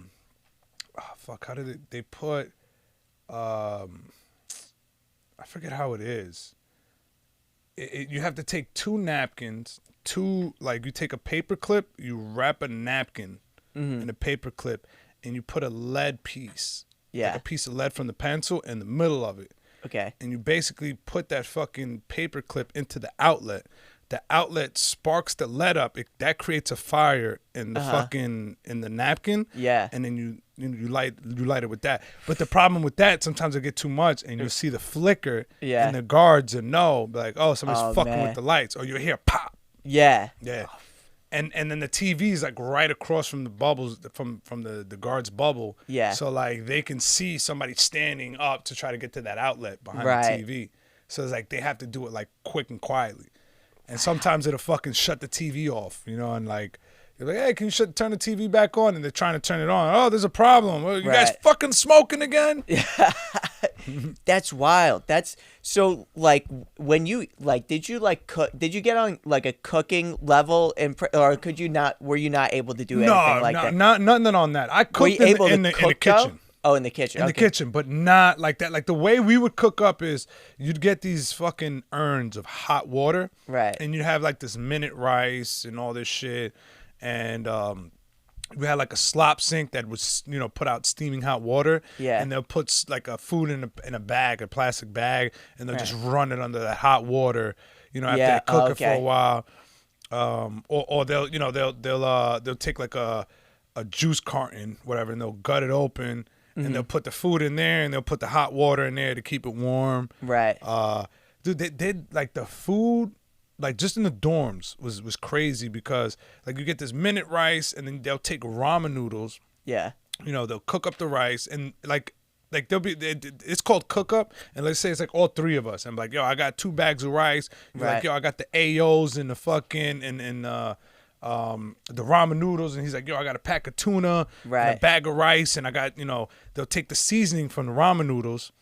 did they put I forget how it is. You have to take 2 napkins, you take a paper clip, you wrap a napkin in a paper clip, and you put a lead piece. Yeah. Like a piece of lead from the pencil in the middle of it. Okay. And you basically put that fucking paper clip into the outlet. The outlet sparks the lead up. That creates a fire in the in the napkin. Yeah. And then you light it with that. But the problem with that, sometimes it get too much and you'll see the flicker. Yeah. And the guards will know, like, oh, somebody's fucking with the lights. Or you'll hear pop. Yeah. Yeah. And then the TV is like right across from the bubbles from the guard's bubble. Yeah. So like they can see somebody standing up to try to get to that outlet behind the TV. So it's like they have to do it like quick and quietly. And sometimes it'll fucking shut the TV off, and like you're like, hey, can you turn the TV back on? And they're trying to turn it on. Oh, there's a problem. Well, you guys fucking smoking again? Yeah. That's wild. That's so like when you like, did you like cook? Did you get on like a cooking level or could you not? Were you not able to do anything like that? No, nothing on that. I cooked in the kitchen. Oh, in the kitchen. In the kitchen, but not like that. Like the way we would cook up is you'd get these fucking urns of hot water. Right. And you'd have like this minute rice and all this shit. And we had like a slop sink that was, put out steaming hot water. Yeah. And they'll put like a food in a bag, a plastic bag, and they'll just run it under that hot water, after they cook it for a while. Or they'll take like a juice carton, whatever, and they'll gut it open. And they'll put the food in there, and they'll put the hot water in there to keep it warm. Right. Dude, they did like the food, like just in the dorms was crazy because like you get this minute rice, and then they'll take ramen noodles. Yeah. They'll cook up the rice, and like it's called cook up, and let's say it's like all 3 of us. I'm like, yo, I got 2 bags of rice. You're like, yo, I got the AOs and the fucking and the ramen noodles, and he's like, yo, I got a pack of tuna, and a bag of rice, and I got, they'll take the seasoning from the ramen noodles.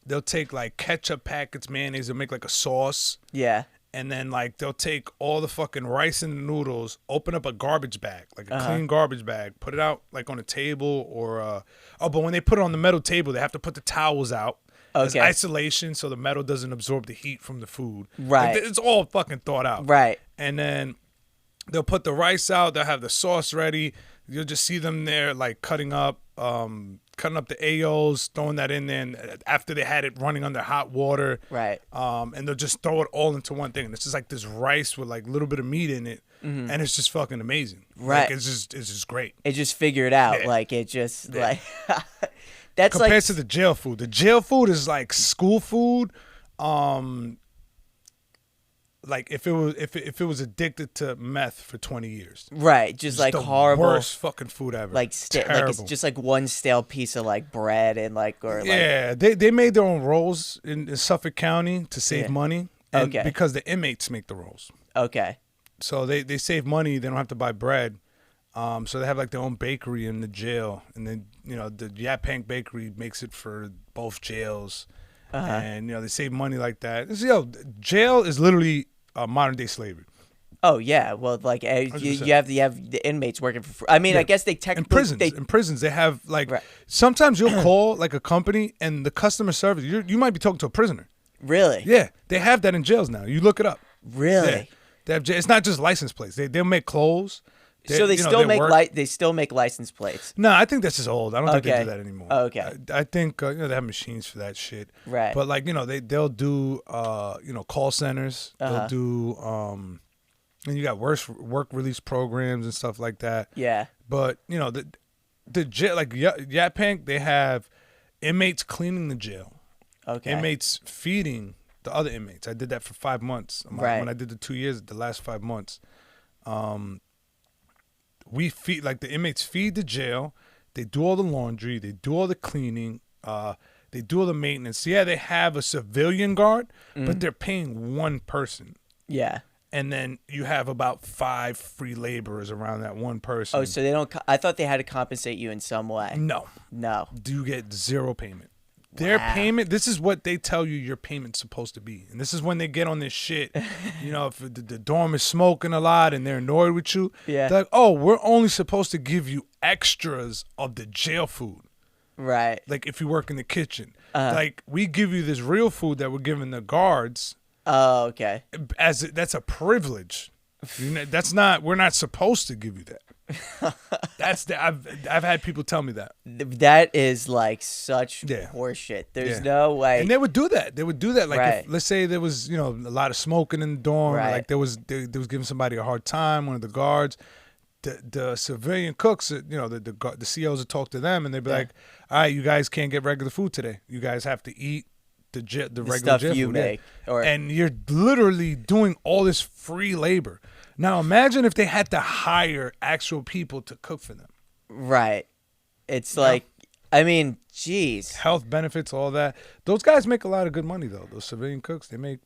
They'll take like ketchup packets, mayonnaise, they'll make like a sauce. Yeah. And then like they'll take all the fucking rice and the noodles, open up a garbage bag, like a clean garbage bag, put it out like on a table or but when they put it on the metal table, they have to put the towels out. There's isolation so the metal doesn't absorb the heat from the food. Right. Like, it's all fucking thought out. Right. And then They'll put the rice out. They'll have the sauce ready. You'll just see them there, like cutting up the AOs, throwing that in there, and after they had it running under hot water. Right. And they'll just throw it all into one thing. And it's just like this rice with like a little bit of meat in it, and it's just fucking amazing. Right. Like, it's just great. It just figured out. Yeah. Like it just like that's Compared like to the jail food. The jail food is like school food. Like if it was addicted to meth for 20 years. right, just like the horrible, worst fucking food ever. like like it's just like one stale piece of like bread and like or like yeah, they made their own rolls in Suffolk County to save money. And Okay. because the inmates make the rolls. okay, So they save money. They don't have to buy bread. So they have like their own bakery in the jail, and then the Yaphank Bakery makes it for both jails, and they save money like that. Jail is literally modern day slavery. oh yeah, well like you have the inmates working for free. I mean, I guess they In technically prisons, they have like Right. sometimes you'll call like a company and the customer service. You might be talking to a prisoner. really, Yeah, they have that in jails now. You look it up. really. Yeah. They have, it's not just license plates. They'll make clothes. So they still make work. they still make license plates. No, I think that's just old. I don't think they Okay. do that anymore. Okay. I think they have machines for that shit. Right. But like they'll do call centers. They'll do and you got work release programs and stuff like that. Yeah. But the jail, like Yaphank, they have inmates cleaning the jail. Okay. Inmates feeding the other inmates. I did that for 5 months. Right. When I did the 2 years, the last 5 months, we feed, like the inmates feed the jail. They do all the laundry. They do all the cleaning. They do all the maintenance. Yeah, they have a civilian guard, but they're paying one person. Yeah. And then you have about 5 free laborers around that one person. Oh, so they don't. I thought they had to compensate you in some way. No. No. You get zero payment. Their payment, this is what they tell you your payment's supposed to be. And this is when they get on this shit. If the dorm is smoking a lot and they're annoyed with you, Yeah. they're like, oh, we're only supposed to give you extras of the jail food. Right. Like if you work in the kitchen. Like we give you this real food that we're giving the guards Oh, okay. that's a privilege. We're not supposed to give you that. I've had people tell me that. That is like such Yeah. horseshit. There's Yeah. no way. And they would do that. Like, Right. if, let's say there was, a lot of smoking in the dorm. Right. Like they was giving somebody a hard time. One of the guards, the civilian cooks, the COs would talk to them, and they'd be like, "All right, you guys can't get regular food today. You guys have to eat the regular stuff jail you food." make. Or And you're literally doing all this free labor. Now imagine if they had to hire actual people to cook for them. right. It's like, I mean, geez. Health benefits, all that. Those guys make a lot of good money though. Those civilian cooks, they make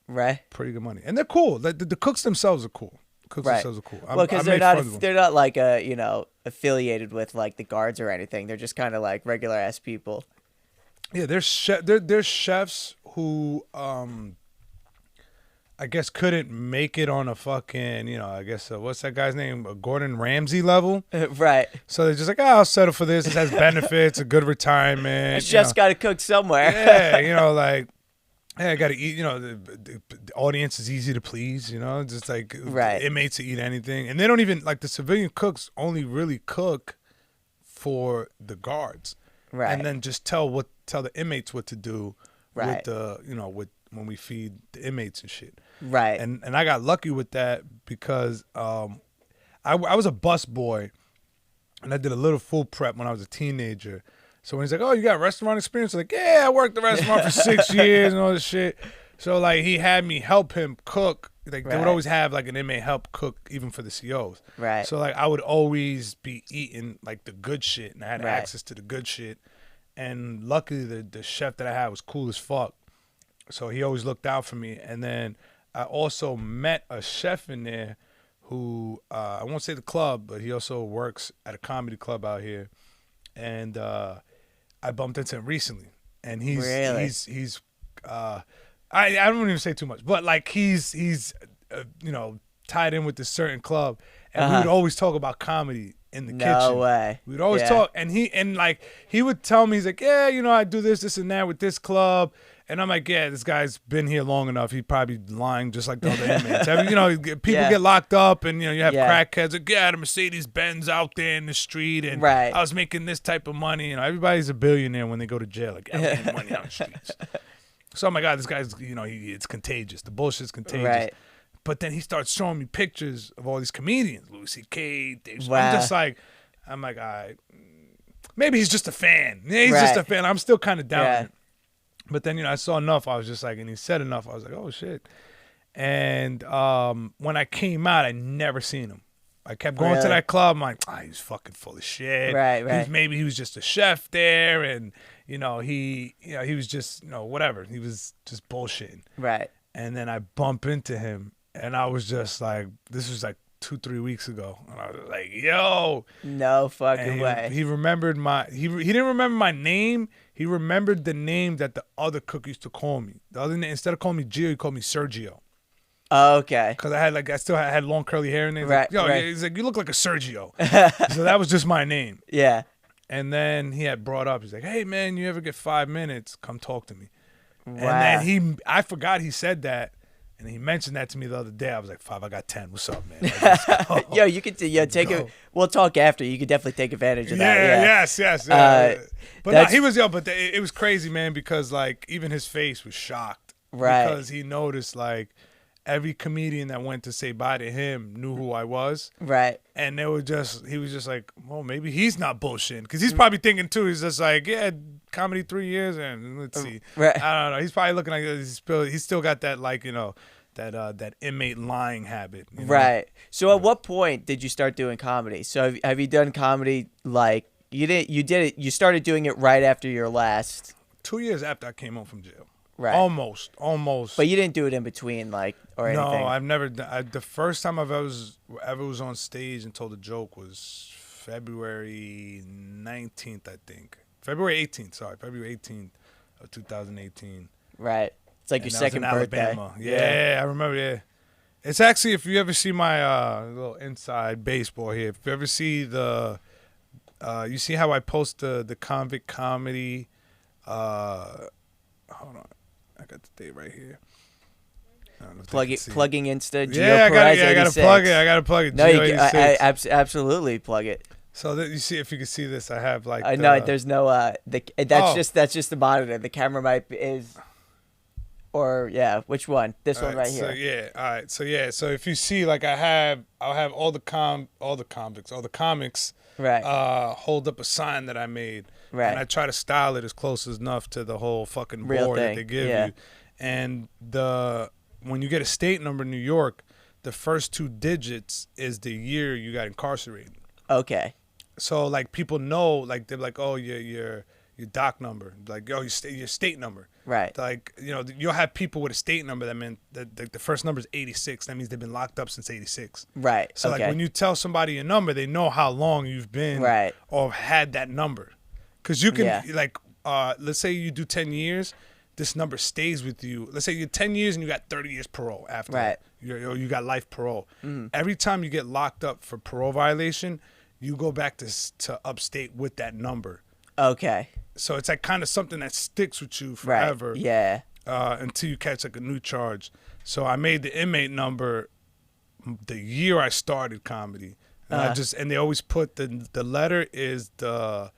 Right. pretty good money, and they're cool. The cooks themselves are cool. Cooks Right. themselves are cool. Well, because they're not like affiliated with like the guards or anything. They're just kind of like regular ass people. Yeah, there's chefs who I guess couldn't make it on a fucking I guess what's that guy's name, a Gordon Ramsay level. Right. So they're just like, I'll settle for this. It has benefits, a good retirement. A chef's got to cook somewhere. Yeah, like. Hey, I gotta eat. The audience is easy to please. Just like Right. inmates to eat anything, and they don't even like the civilian cooks only really cook for the guards, Right. and then just tell the inmates what to do Right. with the with when we feed the inmates and shit. Right. And I got lucky with that because I was a bus boy, and I did a little food prep when I was a teenager. So when he's like, "Oh, you got restaurant experience?" I'm like, "Yeah, I worked the restaurant for 6 years and all this shit." So like he had me help him cook. Like they would Right. always have like an inmate help cook even for the COs. Right. So like I would always be eating like the good shit, and I had Right. access to the good shit. And luckily the chef that I had was cool as fuck. So he always looked out for me. And then I also met a chef in there who I won't say the club, but he also works at a comedy club out here. And I bumped into him recently, and he's I don't even say too much, but like he's tied in with this certain club, and we would always talk about comedy in the kitchen. No way. We'd always Yeah. talk, and he would tell me, he's like, yeah, I do this and that with this club, And I'm like, yeah, this guy's been here long enough. He's probably lying just like the other inmates. You know, people get locked up, and, you know, you have crackheads like, yeah, the Mercedes-Benz out there in the street, and I was making this type of money. You know, everybody's a billionaire when they go to jail. Like, I'm making money on the streets. So, oh, my God, this guy's, you know, it's contagious. The bullshit's contagious. Right. But then he starts showing me pictures of all these comedians, Louis C.K., Dave. I'm just like, all right, maybe he's just a fan. Yeah, he's just a fan. I'm still kind of down. But then, you know, I saw enough. I was just like, and he said enough. I was like, oh, shit. And when I came out, I never seen him. I kept going to that club. I'm like, he's fucking full of shit. Right. Maybe he was just a chef there. And, you know, he was just, you know, whatever. He was just bullshitting. Right. And then I bump into him. And I was just like, this was like 2-3 weeks ago. And I was like, yo. No fucking way. He remembered he didn't remember my name. He remembered the name that the other cook used to call me. The other name, instead of calling me Gio, he called me Sergio. Oh, okay. Because I still had long curly hair, and he's like, yo, he's like, you look like a Sergio. So that was just my name. Yeah. And then he had brought up, he's like, hey man, you ever get 5 minutes? Come talk to me. Wow. And then I forgot he said that. And he mentioned that to me the other day. I was like, 5, I got 10. What's up, man? Like, yo, you could take it. We'll talk after. You could definitely take advantage of that. Yes. But no, he was, but it was crazy, man, because like even his face was shocked. Right. Because he noticed like every comedian that went to say bye to him knew who I was. Right. And he was just like, well, maybe he's not bullshitting. Because he's probably thinking too, he's just like, yeah, comedy 3 years, and let's see. Right. I don't know. He's probably looking like he's still got that, like, you know, that inmate lying habit. You know? Right. So at what point did you start doing comedy? So have you done comedy like you started doing it right after your last 2 years after I came home from jail. Right. Almost. But you didn't do it in between, like, or anything? No, I've never done. The first time I've ever was on stage and told a joke was February 19th, I think. February 18th of 2018. Right. It's like your second birthday. Alabama. Yeah, I remember, yeah. It's actually, if you ever see my little inside baseball here, if you ever see you see how I post the Convict comedy, hold on. I got the date right here. Plugging Insta. Gio Perez, I gotta plug it. No, I absolutely plug it. So that you see, if you can see this, I have like. No, there's no. That's just the monitor. The camera which one? This one right here. So yeah, all right. So yeah, so if you see, like, I'll have all the comics. Right. Hold up a sign that I made. Right. And I try to style it as close enough to the whole fucking board that they give you. And when you get a state number in New York, the first 2 digits is the year you got incarcerated. Okay. So like people know, like they're like, oh, your doc number, like, oh, your state number. Right. Like, you know, you'll have people with a state number that meant that the first number is 86. That means they've been locked up since 86. Right. So like when you tell somebody your number, they know how long you've been or had that number. Because you can, like, let's say you do 10 years, this number stays with you. Let's say you're 10 years and you got 30 years parole after that. You got life parole. Mm-hmm. Every time you get locked up for parole violation, you go back to upstate with that number. Okay. So it's like kind of something that sticks with you forever. Right. Yeah. Until you catch like a new charge. So I made the inmate number the year I started comedy. And and they always put the letter is the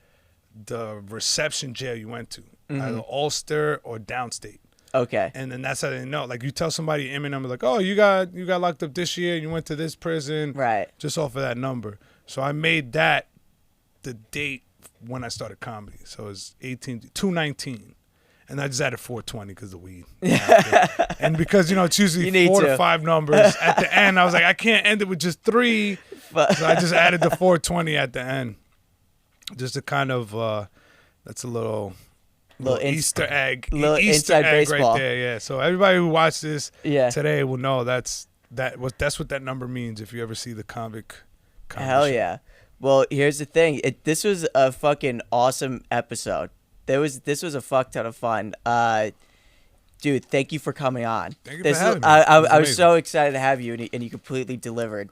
reception jail you went to, either Ulster or downstate. Okay. And then that's how they know. Like, you tell somebody your inmate number, like, oh, you got locked up this year, you went to this prison. Right. Just off of that number. So I made that the date when I started comedy. So it's 2/19. And I just added 420 because of the weed. And because, you know, it's usually 4 to 5 numbers at the end. I was like, I can't end it with just 3. So I just added the 420 at the end. Just to kind of, that's a little Easter egg. Little inside baseball right there, yeah. So everybody who watched this today will know that's what that number means if you ever see the Convict. Hell yeah. Well, here's the thing. This was a fucking awesome episode. This was a fuck ton of fun. Dude, thank you for coming on. Thank you for having me. I was so excited to have you, and you completely delivered.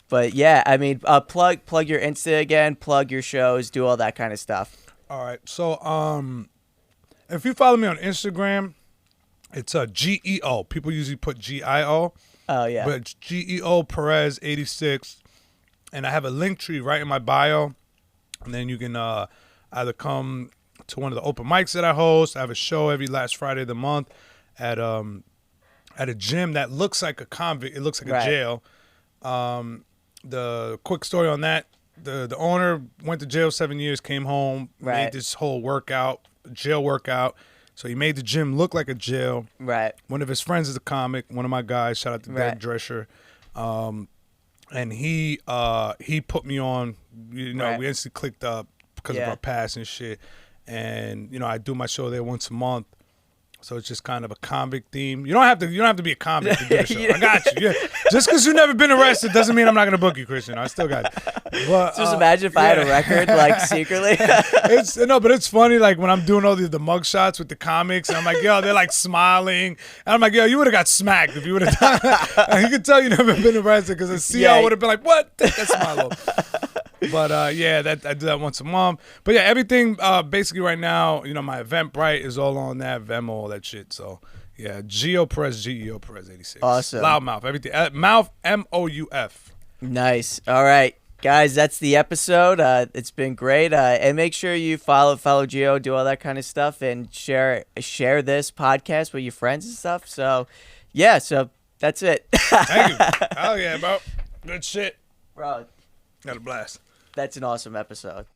But yeah, I mean, plug your Insta again, plug your shows, do all that kind of stuff. All right. So If you follow me on Instagram, it's GEO. People usually put GIO. Oh, yeah. But it's GEO Perez 86. And I have a link tree right in my bio. And then you can either come to one of the open mics that I host. I have a show every last Friday of the month at a gym that looks like a convict. It looks like a jail. The quick story on that, the owner went to jail 7 years, came home, made this whole jail workout. So he made the gym look like a jail. Right. One of his friends is a comic, one of my guys, shout out to Derek Drescher. And he put me on, we instantly clicked up because of our past and shit. And, I do my show there once a month. So it's just kind of a convict theme. You don't have to be a convict to do the show. I got you. Yeah. Just because you've never been arrested doesn't mean I'm not gonna book you, Christian. I still got it. But, just imagine if I had a record like secretly. But it's funny like when I'm doing all the mug shots with the comics and I'm like, yo, they're like smiling. And I'm like, yo, you would have got smacked if you would have done that. And you could tell you never been arrested because the CO would have been like, what? Take that smile off. But I do that once a month. But yeah, everything basically right now, my Eventbrite is all on that, Venmo, all that shit. So yeah, GEO Perez 86. Awesome. Loudmouth, everything. Mouth MOUF. Nice. All right, guys, that's the episode. It's been great. And make sure you follow Geo, do all that kind of stuff, and share this podcast with your friends and stuff. So yeah, so that's it. Thank you. Hell yeah, bro. Good shit. Bro. Got a blast. That's an awesome episode.